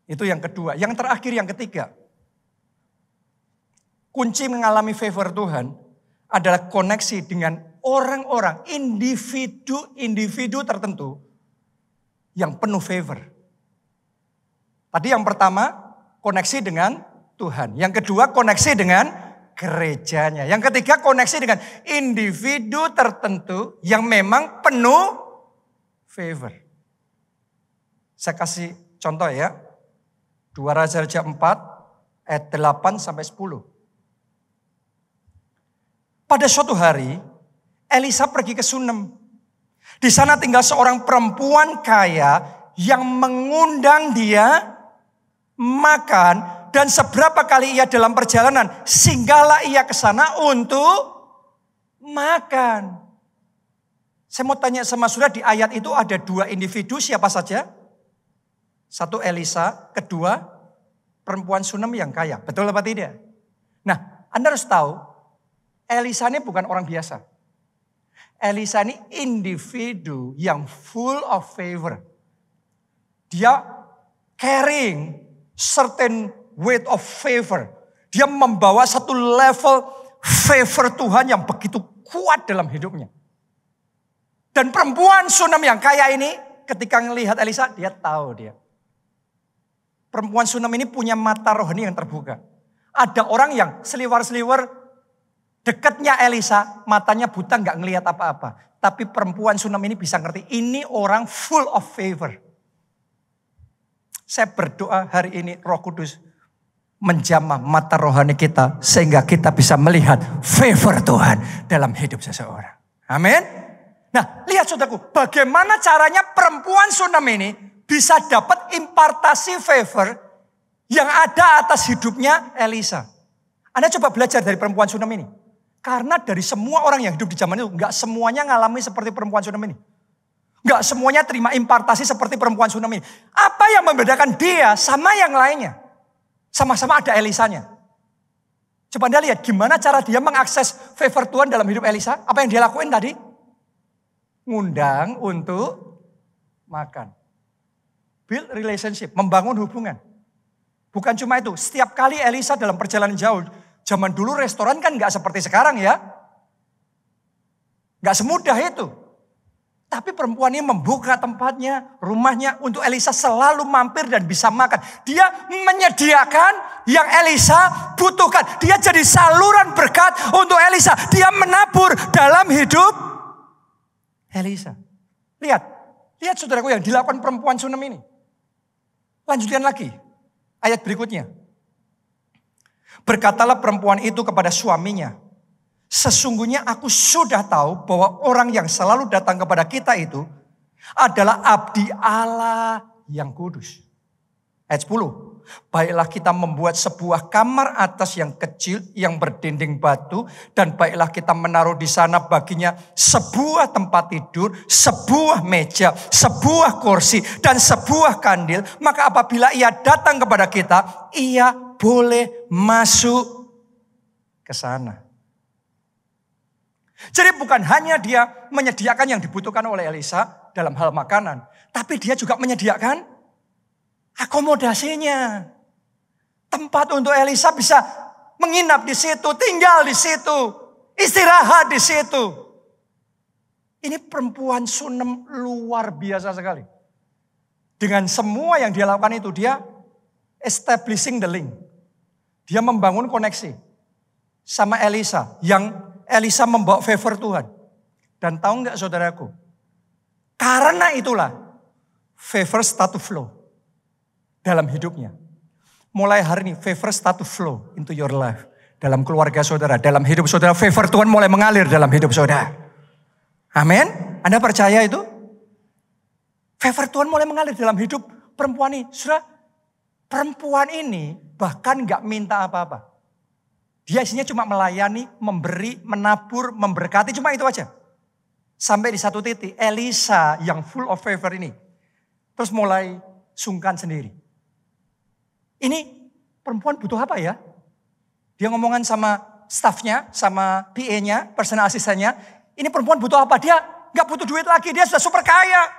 Itu yang kedua. Yang terakhir, yang ketiga. Kunci mengalami favor Tuhan adalah koneksi dengan orang-orang, individu-individu tertentu yang penuh favor. Tadi yang pertama, koneksi dengan Tuhan. Yang kedua, koneksi dengan gerejanya. Yang ketiga, koneksi dengan individu tertentu yang memang penuh favor. Saya kasih contoh ya. 2 Raja-Raja 4 ayat 8 sampai 10. Pada suatu hari, Elisa pergi ke Sunem. Di sana tinggal seorang perempuan kaya yang mengundang dia makan. Dan seberapa kali ia dalam perjalanan, singgahlah ia ke sana untuk makan. Saya mau tanya sama saudara, di ayat itu ada 2 individu, siapa saja? Satu Elisa, kedua perempuan Sunem yang kaya. Betul apa tidak? Nah, Anda harus tahu, Elisa ini bukan orang biasa. Elisa ini individu yang full of favor. Dia carrying certain weight of favor. Dia membawa satu level favor Tuhan yang begitu kuat dalam hidupnya. Dan perempuan Sunem yang kaya ini ketika melihat Elisa, dia tahu dia. Perempuan Sunem ini punya mata rohani yang terbuka. Ada orang yang seliwer-seliwer dekatnya Elisa, matanya buta gak ngelihat apa-apa. Tapi perempuan Sunem ini bisa ngerti, ini orang full of favor. Saya berdoa hari ini Roh Kudus menjamah mata rohani kita. Sehingga kita bisa melihat favor Tuhan dalam hidup seseorang. Amin. Nah, lihat saudaraku, bagaimana caranya perempuan Sunem ini bisa dapat impartasi favor yang ada atas hidupnya Elisa. Anda coba belajar dari perempuan Sunem ini. Karena dari semua orang yang hidup di zaman itu, gak semuanya ngalami seperti perempuan Sunem ini. Gak semuanya terima impartasi seperti perempuan Sunem ini. Apa yang membedakan dia sama yang lainnya? Sama-sama ada Elisanya. Coba Anda lihat gimana cara dia mengakses favor Tuhan dalam hidup Elisa. Apa yang dia lakuin tadi? Ngundang untuk makan. Build relationship, membangun hubungan. Bukan cuma itu, setiap kali Elisa dalam perjalanan jauh, zaman dulu restoran kan gak seperti sekarang ya. Gak semudah itu. Tapi perempuan ini membuka tempatnya, rumahnya untuk Elisa selalu mampir dan bisa makan. Dia menyediakan yang Elisa butuhkan. Dia jadi saluran berkat untuk Elisa. Dia menabur dalam hidup Elisa. Lihat saudaraku yang dilakukan perempuan Sunem ini. Lanjutkan lagi, ayat berikutnya. Berkatalah perempuan itu kepada suaminya, sesungguhnya aku sudah tahu bahwa orang yang selalu datang kepada kita itu adalah abdi Allah yang kudus. Ayat 10. Baiklah kita membuat sebuah kamar atas yang kecil yang berdinding batu. Dan baiklah kita menaruh di sana baginya sebuah tempat tidur, sebuah meja, sebuah kursi, dan sebuah kandil. Maka apabila ia datang kepada kita, ia boleh masuk ke sana. Jadi bukan hanya dia menyediakan yang dibutuhkan oleh Elisa dalam hal makanan. Tapi dia juga menyediakan akomodasinya. Tempat untuk Elisa bisa menginap di situ, tinggal di situ, istirahat di situ. Ini perempuan Sunem luar biasa sekali. Dengan semua yang dia lakukan itu, dia establishing the link. Dia membangun koneksi sama Elisa, yang Elisa membawa favor Tuhan. Dan tahu nggak saudaraku, karena itulah favor start to flow dalam hidupnya. Mulai hari ini favor start to flow into your life. Dalam keluarga saudara, dalam hidup saudara, favor Tuhan mulai mengalir dalam hidup saudara. Amin? Anda percaya itu? Favor Tuhan mulai mengalir dalam hidup perempuan ini. Saudara, perempuan ini bahkan gak minta apa-apa. Dia isinya cuma melayani, memberi, menabur, memberkati, cuma itu aja. Sampai di satu titik, Elisa yang full of favor ini terus mulai sungkan sendiri. Ini perempuan butuh apa ya? Dia ngomongan sama staffnya, sama PA-nya, personal asistennya. Ini perempuan butuh apa? Dia gak butuh duit lagi, dia sudah super kaya.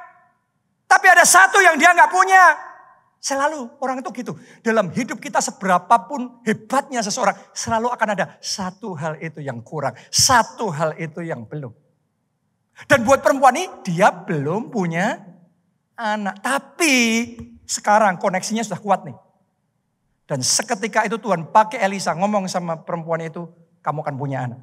Tapi ada satu yang dia gak punya. Selalu orang itu gitu. Dalam hidup kita seberapapun hebatnya seseorang, selalu akan ada satu hal itu yang kurang. Satu hal itu yang belum. Dan buat perempuan ini, dia belum punya anak. Tapi sekarang koneksinya sudah kuat nih. Dan seketika itu Tuhan pakai Elisa ngomong sama perempuan itu, kamu akan punya anak.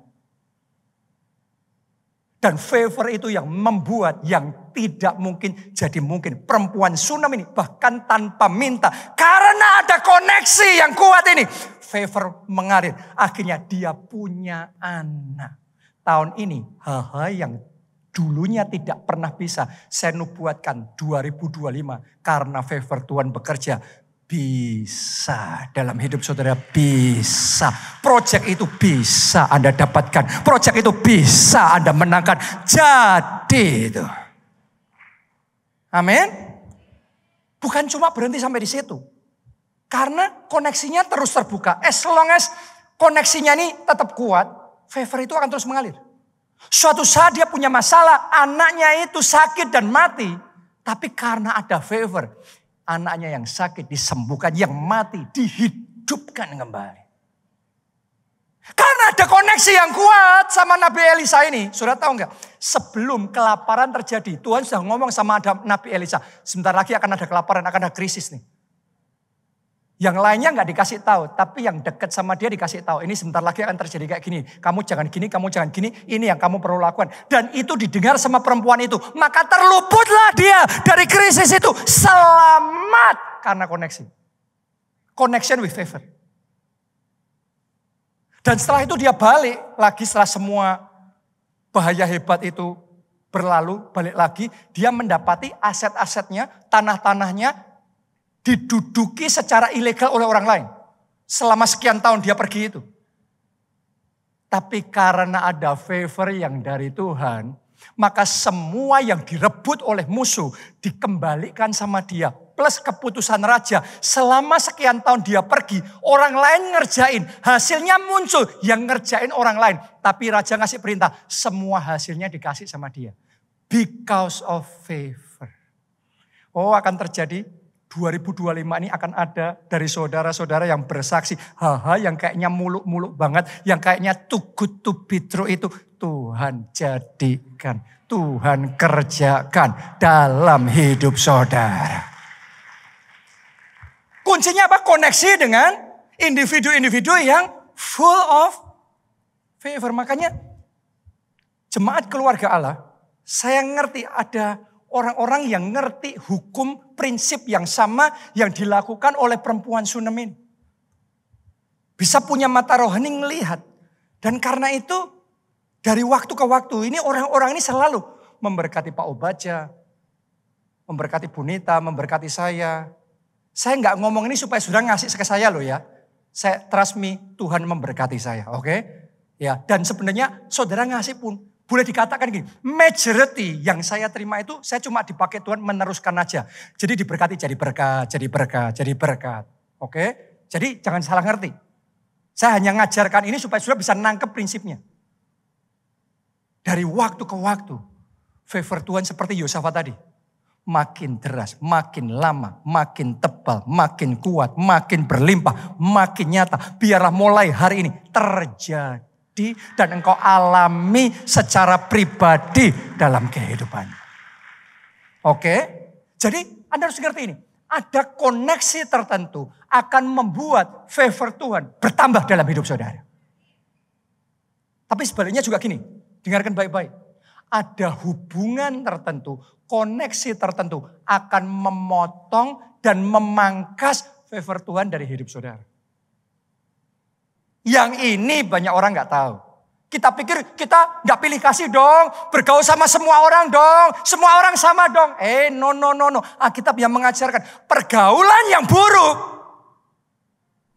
Dan favor itu yang membuat yang tidak mungkin jadi mungkin. Perempuan Sunem ini bahkan tanpa minta. Karena ada koneksi yang kuat ini. Favor mengalir. Akhirnya dia punya anak. Tahun ini hal-hal yang dulunya tidak pernah bisa saya nubuatkan 2025. Karena favor Tuhan bekerja. Bisa dalam hidup saudara, bisa. Project itu bisa Anda dapatkan. Project itu bisa Anda menangkan. Jadi itu. Amin. Bukan cuma berhenti sampai di situ. Karena koneksinya terus terbuka. As long as koneksinya ini tetap kuat, favor itu akan terus mengalir. Suatu saat dia punya masalah, anaknya itu sakit dan mati. Tapi karena ada favor, anaknya yang sakit disembuhkan, yang mati dihidupkan kembali. Karena ada koneksi yang kuat sama Nabi Elisa ini. Sudah tahu nggak? Sebelum kelaparan terjadi, Tuhan sudah ngomong sama Nabi Elisa. Sebentar lagi akan ada kelaparan, akan ada krisis nih. Yang lainnya nggak dikasih tahu, tapi yang dekat sama dia dikasih tahu. Ini sebentar lagi akan terjadi kayak gini. Kamu jangan gini, kamu jangan gini. Ini yang kamu perlu lakukan. Dan itu didengar sama perempuan itu. Maka terluputlah dia dari krisis itu. Selamat karena koneksi. Connection with favor. Dan setelah itu dia balik lagi setelah semua bahaya hebat itu berlalu. Balik lagi dia mendapati aset-asetnya, tanah-tanahnya diduduki secara ilegal oleh orang lain. Selama sekian tahun dia pergi itu. Tapi karena ada favor yang dari Tuhan, maka semua yang direbut oleh musuh dikembalikan sama dia. Plus keputusan raja, selama sekian tahun dia pergi, orang lain ngerjain. Hasilnya muncul yang ngerjain orang lain. Tapi raja ngasih perintah, semua hasilnya dikasih sama dia. Because of favor. Oh, akan terjadi 2025 ini akan ada dari saudara-saudara yang bersaksi hal-hal yang kayaknya muluk-muluk banget, yang kayaknya too good to be true itu Tuhan jadikan, Tuhan kerjakan dalam hidup saudara. Kuncinya apa? Koneksi dengan individu-individu yang full of favor. Makanya jemaat keluarga Allah, saya ngerti ada orang-orang yang ngerti hukum prinsip yang sama yang dilakukan oleh perempuan Sunem ini. Bisa punya mata rohani ngelihat. Dan karena itu dari waktu ke waktu ini orang-orang ini selalu memberkati Pak Obaja, memberkati Bunita, memberkati saya. Saya nggak ngomong ini supaya saudara ngasih ke saya loh ya. Saya trust me, Tuhan memberkati saya, oke? Ya, dan sebenarnya saudara ngasih pun boleh dikatakan gini, majority yang saya terima itu saya cuma dipakai Tuhan meneruskan aja. Jadi diberkati jadi berkat, jadi berkat, jadi berkat. Oke? Jadi jangan salah ngerti. Saya hanya ngajarkan ini supaya saudara bisa nangkep prinsipnya. Dari waktu ke waktu, favor Tuhan seperti Yosafat tadi. makin deras, makin lama, makin tebal, makin kuat, makin berlimpah, makin nyata. Biarlah mulai hari ini terjadi dan engkau alami secara pribadi dalam kehidupan. Oke, jadi Anda harus ngerti ini. Ada koneksi tertentu akan membuat favor Tuhan bertambah dalam hidup saudara. Tapi sebaliknya juga gini, dengarkan baik-baik. Ada hubungan tertentu, koneksi tertentu akan memotong dan memangkas favor Tuhan dari hidup saudara. Yang ini banyak orang gak tahu. Kita pikir kita gak pilih kasih dong, bergaul sama semua orang dong, semua orang sama dong. No. Alkitab yang mengajarkan pergaulan yang buruk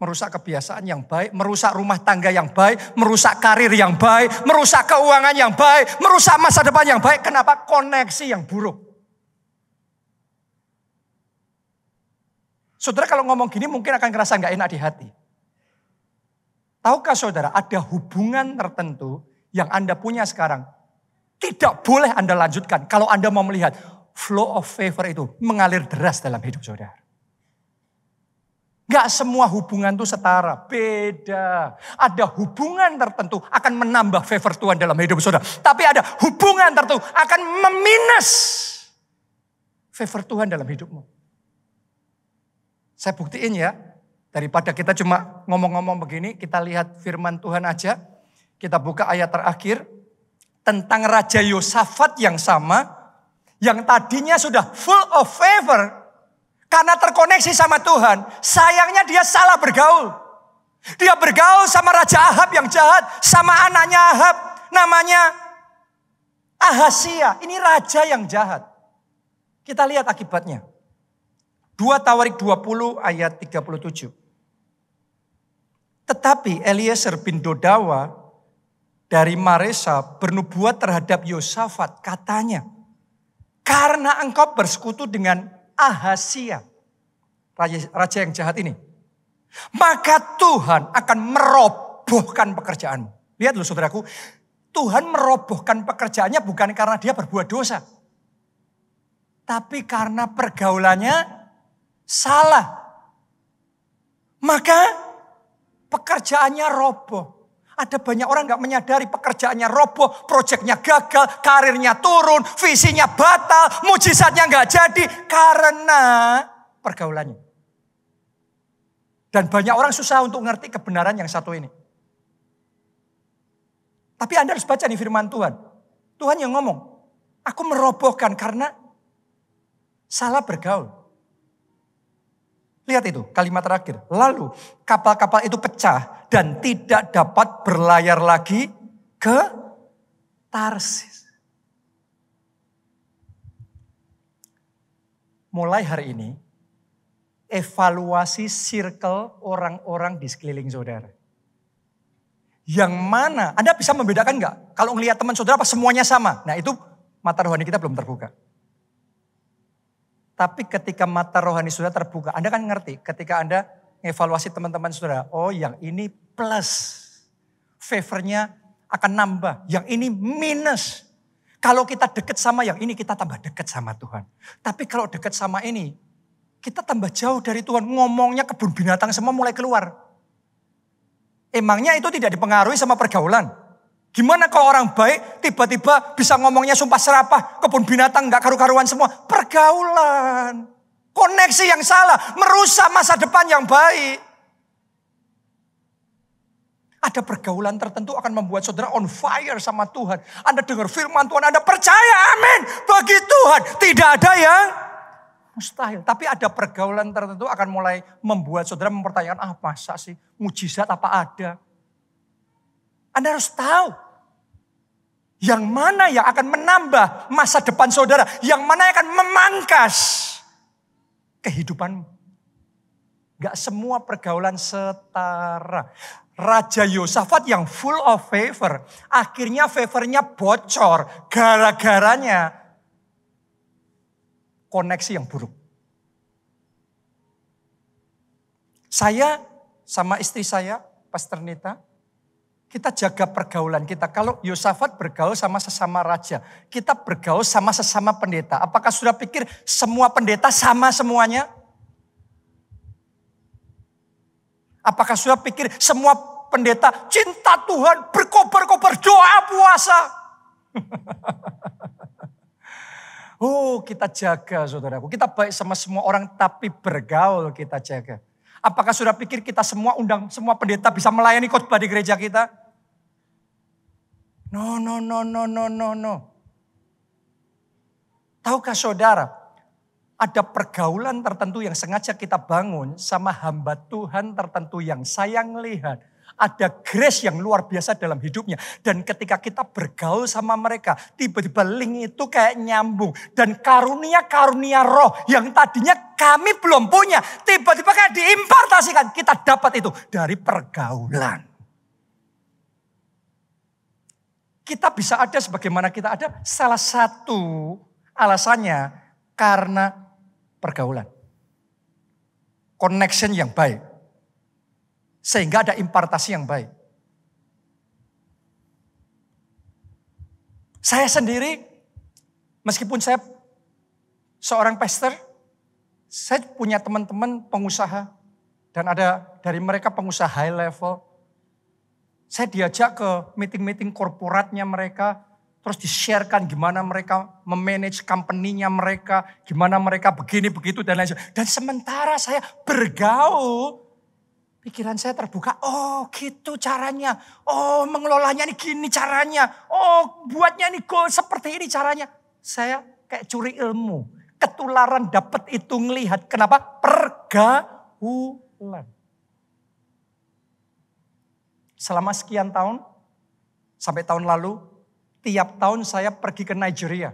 merusak kebiasaan yang baik, merusak rumah tangga yang baik, merusak karir yang baik, merusak keuangan yang baik, merusak masa depan yang baik. Kenapa? Koneksi yang buruk. Saudara kalau ngomong gini mungkin akan ngerasa gak enak di hati. Tahukah saudara ada hubungan tertentu yang Anda punya sekarang. Tidak boleh Anda lanjutkan kalau Anda mau melihat flow of favor itu mengalir deras dalam hidup saudara. Gak semua hubungan itu setara, beda. Ada hubungan tertentu akan menambah favor Tuhan dalam hidup saudara. Tapi ada hubungan tertentu akan meminus favor Tuhan dalam hidupmu. Saya buktiin ya, daripada kita cuma ngomong-ngomong begini, kita lihat firman Tuhan aja. Kita buka ayat terakhir tentang Raja Yosafat yang sama, yang tadinya sudah full of favor. Karena terkoneksi sama Tuhan, sayangnya dia salah bergaul. Dia bergaul sama Raja Ahab yang jahat, sama anaknya Ahab, namanya Ahasia. Ini raja yang jahat. Kita lihat akibatnya. 2 Tawarik 20 ayat 37. Tetapi Eliezer bin Dodawa dari Maresa bernubuat terhadap Yosafat, katanya, karena engkau bersekutu dengan Ahasia, raja yang jahat ini, maka Tuhan akan merobohkan pekerjaanmu. Lihat loh saudaraku, Tuhan merobohkan pekerjaannya bukan karena dia berbuat dosa, tapi karena pergaulannya salah. Maka pekerjaannya roboh. Ada banyak orang gak menyadari pekerjaannya roboh, proyeknya gagal, karirnya turun, visinya batal, mujizatnya gak jadi karena pergaulannya. Dan banyak orang susah untuk ngerti kebenaran yang satu ini. Tapi Anda harus baca nih firman Tuhan. Tuhan yang ngomong, aku merobohkan karena salah bergaul. Lihat itu kalimat terakhir. Lalu kapal-kapal itu pecah dan tidak dapat berlayar lagi ke Tarsis. Mulai hari ini, evaluasi circle orang-orang di sekeliling saudara. Yang mana, Anda bisa membedakan nggak? Kalau ngelihat teman saudara apa semuanya sama? Nah itu mata rohani kita belum terbuka. Tapi ketika mata rohani sudah terbuka, Anda kan ngerti ketika Anda evaluasi teman-teman saudara, oh yang ini plus, favornya akan nambah, yang ini minus. Kalau kita dekat sama yang ini, kita tambah dekat sama Tuhan. Tapi kalau dekat sama ini, kita tambah jauh dari Tuhan. Ngomongnya kebun binatang semua mulai keluar. Emangnya itu tidak dipengaruhi sama pergaulan? Gimana kalau orang baik tiba-tiba bisa ngomongnya sumpah serapah, kebun binatang gak karu-karuan semua. Pergaulan, koneksi yang salah, merusak masa depan yang baik. Ada pergaulan tertentu akan membuat saudara on fire sama Tuhan. Anda dengar firman Tuhan, Anda percaya, amin. Bagi Tuhan tidak ada yang mustahil. Tapi ada pergaulan tertentu akan mulai membuat saudara mempertanyakan, masa sih mujizat apa ada? Anda harus tahu. Yang mana yang akan menambah masa depan saudara. Yang mana yang akan memangkas kehidupanmu. Gak semua pergaulan setara. Raja Yosafat yang full of favor. Akhirnya favornya bocor. Gara-garanya koneksi yang buruk. Saya sama istri saya, Pastor Nita, Kita jaga pergaulan kita. Kalau Yosafat bergaul sama sesama raja, kita bergaul sama sesama pendeta. Apakah sudah pikir semua pendeta sama semuanya? Apakah sudah pikir semua pendeta cinta Tuhan, berkobar-kobar, doa, puasa? Oh, kita jaga saudaraku. Kita baik sama semua orang tapi bergaul kita jaga. Apakah sudah pikir kita semua undang semua pendeta bisa melayani khotbah di gereja kita? No. Tahukah saudara, ada pergaulan tertentu yang sengaja kita bangun sama hamba Tuhan tertentu yang saya melihat. Ada grace yang luar biasa dalam hidupnya. Dan ketika kita bergaul sama mereka, tiba-tiba link itu kayak nyambung. Dan karunia-karunia roh yang tadinya kami belum punya, tiba-tiba kayak diimpartasikan. Kita dapat itu dari pergaulan. Kita bisa ada sebagaimana kita ada, salah satu alasannya karena pergaulan. Connection yang baik. Sehingga ada impartasi yang baik. Saya sendiri, meskipun saya seorang pastor, saya punya teman-teman pengusaha. Dan ada dari mereka pengusaha high level. Saya diajak ke meeting-meeting korporatnya mereka. Terus di-sharekan gimana mereka memanage company-nya mereka. Gimana mereka begini, begitu, dan lain sebagainya. Dan sementara saya bergaul, pikiran saya terbuka. Oh gitu caranya. Oh mengelolanya ini gini caranya. Oh buatnya ini goal seperti ini caranya. Saya kayak curi ilmu. Ketularan dapat itu ngelihat. Kenapa? Pergaulan. Selama sekian tahun, sampai tahun lalu, tiap tahun saya pergi ke Nigeria.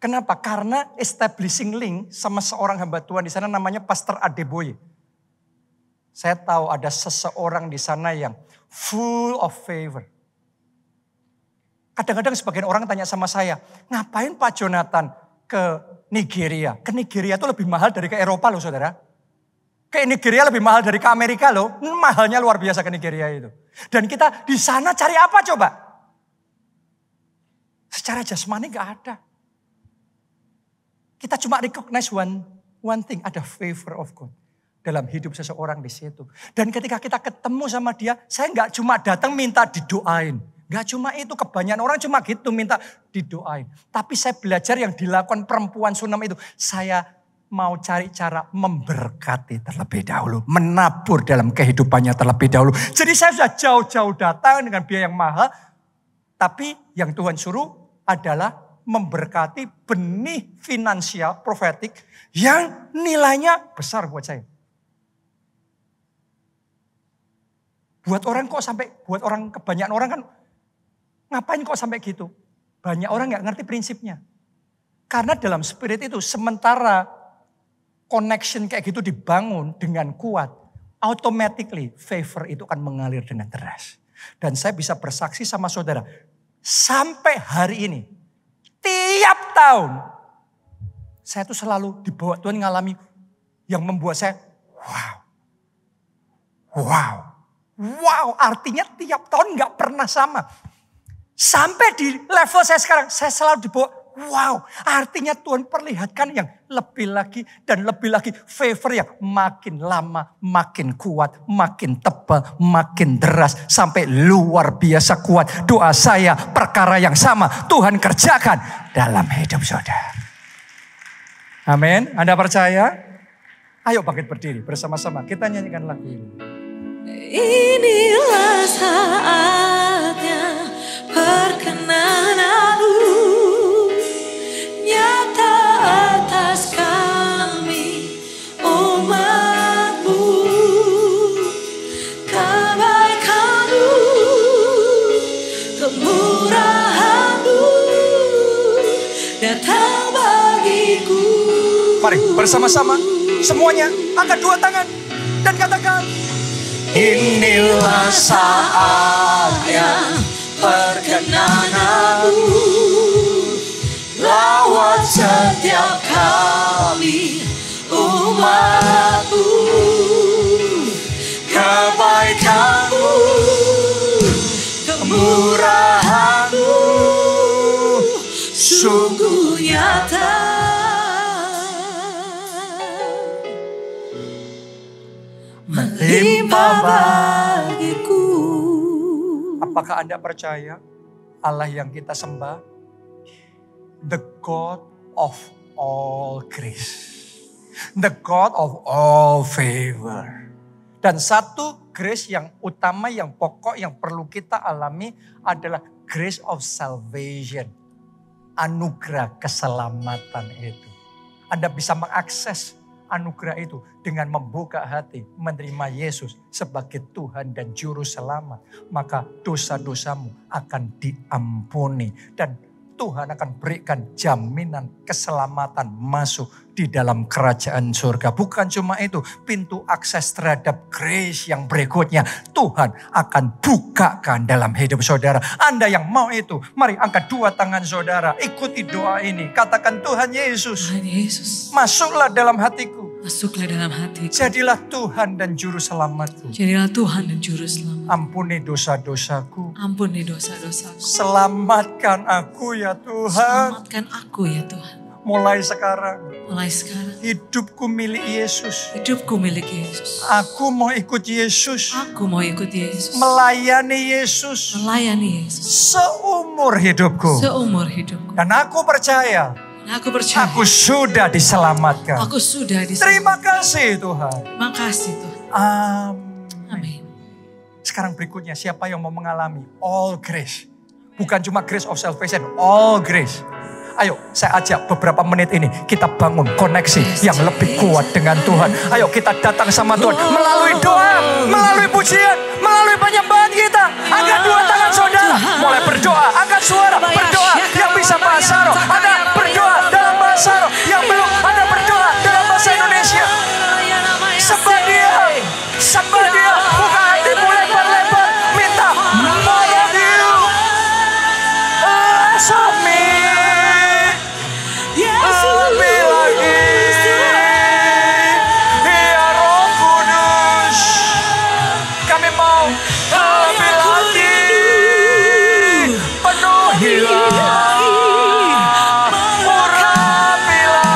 Kenapa? Karena establishing link sama seorang hamba Tuhan di sana namanya Pastor Adeboye. Saya tahu ada seseorang di sana yang full of favor. Kadang-kadang sebagian orang tanya sama saya, ngapain Pak Jonathan ke Nigeria? Ke Nigeria itu lebih mahal dari ke Eropa loh saudara. Ke Nigeria lebih mahal dari ke Amerika loh. Mahalnya luar biasa ke Nigeria itu. Dan kita di sana cari apa coba? Secara jasmani gak ada. Kita cuma recognize one thing. Ada favor of God dalam hidup seseorang di situ. Dan ketika kita ketemu sama dia, saya gak cuma datang minta didoain. Gak cuma itu, kebanyakan orang cuma gitu minta didoain. Tapi saya belajar yang dilakukan perempuan Sunam itu. Saya mau cari cara memberkati terlebih dahulu. Menabur dalam kehidupannya terlebih dahulu. Jadi saya sudah jauh-jauh datang dengan biaya yang mahal. Tapi yang Tuhan suruh adalah memberkati benih finansial profetik yang nilainya besar buat saya. Buat orang kebanyakan orang kan ngapain kok sampai gitu? Banyak orang gak ngerti prinsipnya. Karena dalam spirit itu sementara connection kayak gitu dibangun dengan kuat, automatically favor itu akan mengalir dengan deras. Dan saya bisa bersaksi sama saudara, sampai hari ini, tiap tahun, saya tuh selalu dibawa Tuhan ngalami yang membuat saya, wow, artinya tiap tahun gak pernah sama. Sampai di level saya sekarang, saya selalu dibawa, wow, artinya Tuhan perlihatkan yang lebih lagi dan lebih lagi favor yang makin lama, makin kuat, makin tebal, makin deras. Sampai luar biasa kuat. Doa saya perkara yang sama Tuhan kerjakan dalam hidup saudara. Amin. Anda percaya? Ayo bangkit berdiri bersama-sama. Kita nyanyikan lagu ini. Inilah saatnya perkenananmu nyata atas kami umatmu, kebaikanmu, kemurahanmu datang bagiku. Mari bersama-sama semuanya angkat dua tangan dan katakan, inilah saatnya perkenananmu, lawat setiap kami umatmu, kebaikanmu, melimpah bagiku. Apakah Anda percaya Allah yang kita sembah? The God of all grace. The God of all favor. Dan satu grace yang utama, yang pokok, yang perlu kita alami adalah grace of salvation. Anugerah keselamatan itu. Anda bisa mengakses anugerah itu dengan membuka hati, menerima Yesus sebagai Tuhan dan Juru Selamat. Maka dosa-dosamu akan diampuni. Dan Tuhan akan berikan jaminan keselamatan masuk di dalam kerajaan surga. Bukan cuma itu, pintu akses terhadap grace yang berikutnya Tuhan akan bukakan dalam hidup saudara. Anda yang mau itu, mari angkat dua tangan saudara. Ikuti doa ini. Katakan, Tuhan Yesus, Tuhan Yesus, masuklah dalam hatiku. masuklah dalam hatiku. Jadilah Tuhan dan Juru Selamatku. Jadilah Tuhan dan Juru Selamat. Ampuni dosa-dosaku. Ampuni dosa-dosaku. Selamatkan aku ya Tuhan. Selamatkan aku ya Tuhan. Mulai sekarang. Mulai sekarang. Hidupku milik Yesus. Hidupku milik Yesus. Aku mau ikut Yesus. Aku mau ikut Yesus. Melayani Yesus. Melayani Yesus. Seumur hidupku. Seumur hidupku. Dan aku percaya. Aku percaya. Aku sudah diselamatkan. Aku sudah diselamatkan. Terima kasih Tuhan. Terima kasih Tuhan. Amin. Amin. Sekarang berikutnya, siapa yang mau mengalami all grace? Bukan cuma grace of salvation, all grace. Ayo, saya ajak beberapa menit ini kita bangun koneksi yang lebih kuat dengan Tuhan. Ayo kita datang sama Tuhan melalui doa, melalui pujian, melalui penyembahan kita. Angkat dua tangan saudara, mulai berdoa, angkat suara, berdoa. Yang bisa bahasa roh, Anda berdoa dalam bahasa roh. Yang belum, Anda berdoa dalam bahasa Indonesia. Sembah dia, sembah dia. Buka hatimu lebar-lebar, minta more of you, less of me. Lebih lagi, ya Roh Kudus, kami mau lebih lagi, penuhilah, urapilah.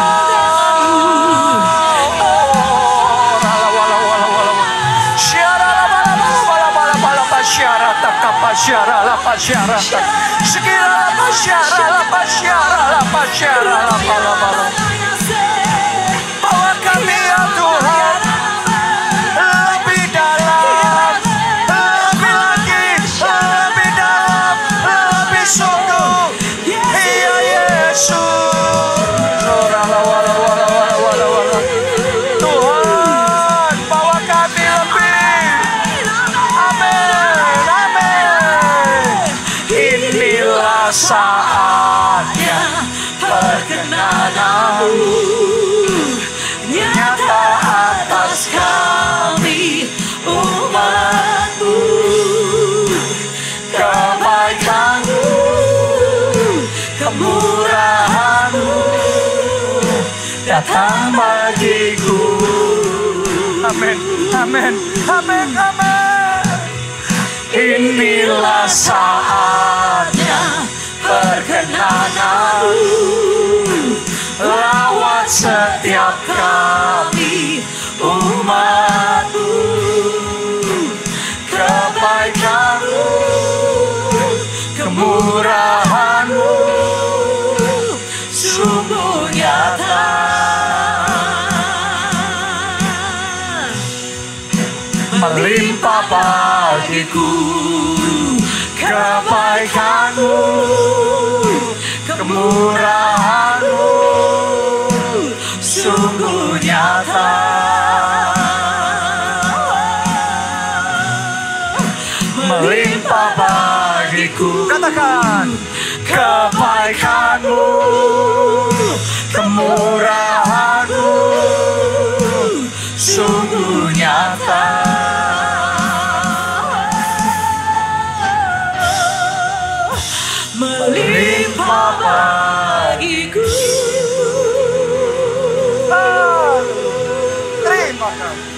Bawa kami ya Tuhan lebih dalam, lebih lagi, lebih dalam, lebih sungguh. Iya Yesus. Tuhan, bawa kami lebih. Amin, amin. Inilah saatnya perkenanan nyata atas kami umat-Mu. Kebaikan-Mu, kemurahan-Mu datang bagiku. Amin, amin, amin, amin. Inilah saatnya perkenanan lawat setiap kami umat-Mu. Kebaikan-Mu, kemurahan-Mu sungguh nyata. Melimpah bagiku kebaikan-Mu, kemurahan-Mu sungguh nyata. Melimpah bagiku, katakan, kebaikan-Mu, kemurahan-Mu sungguh nyata. Melimpah bagiku. Terima kasih.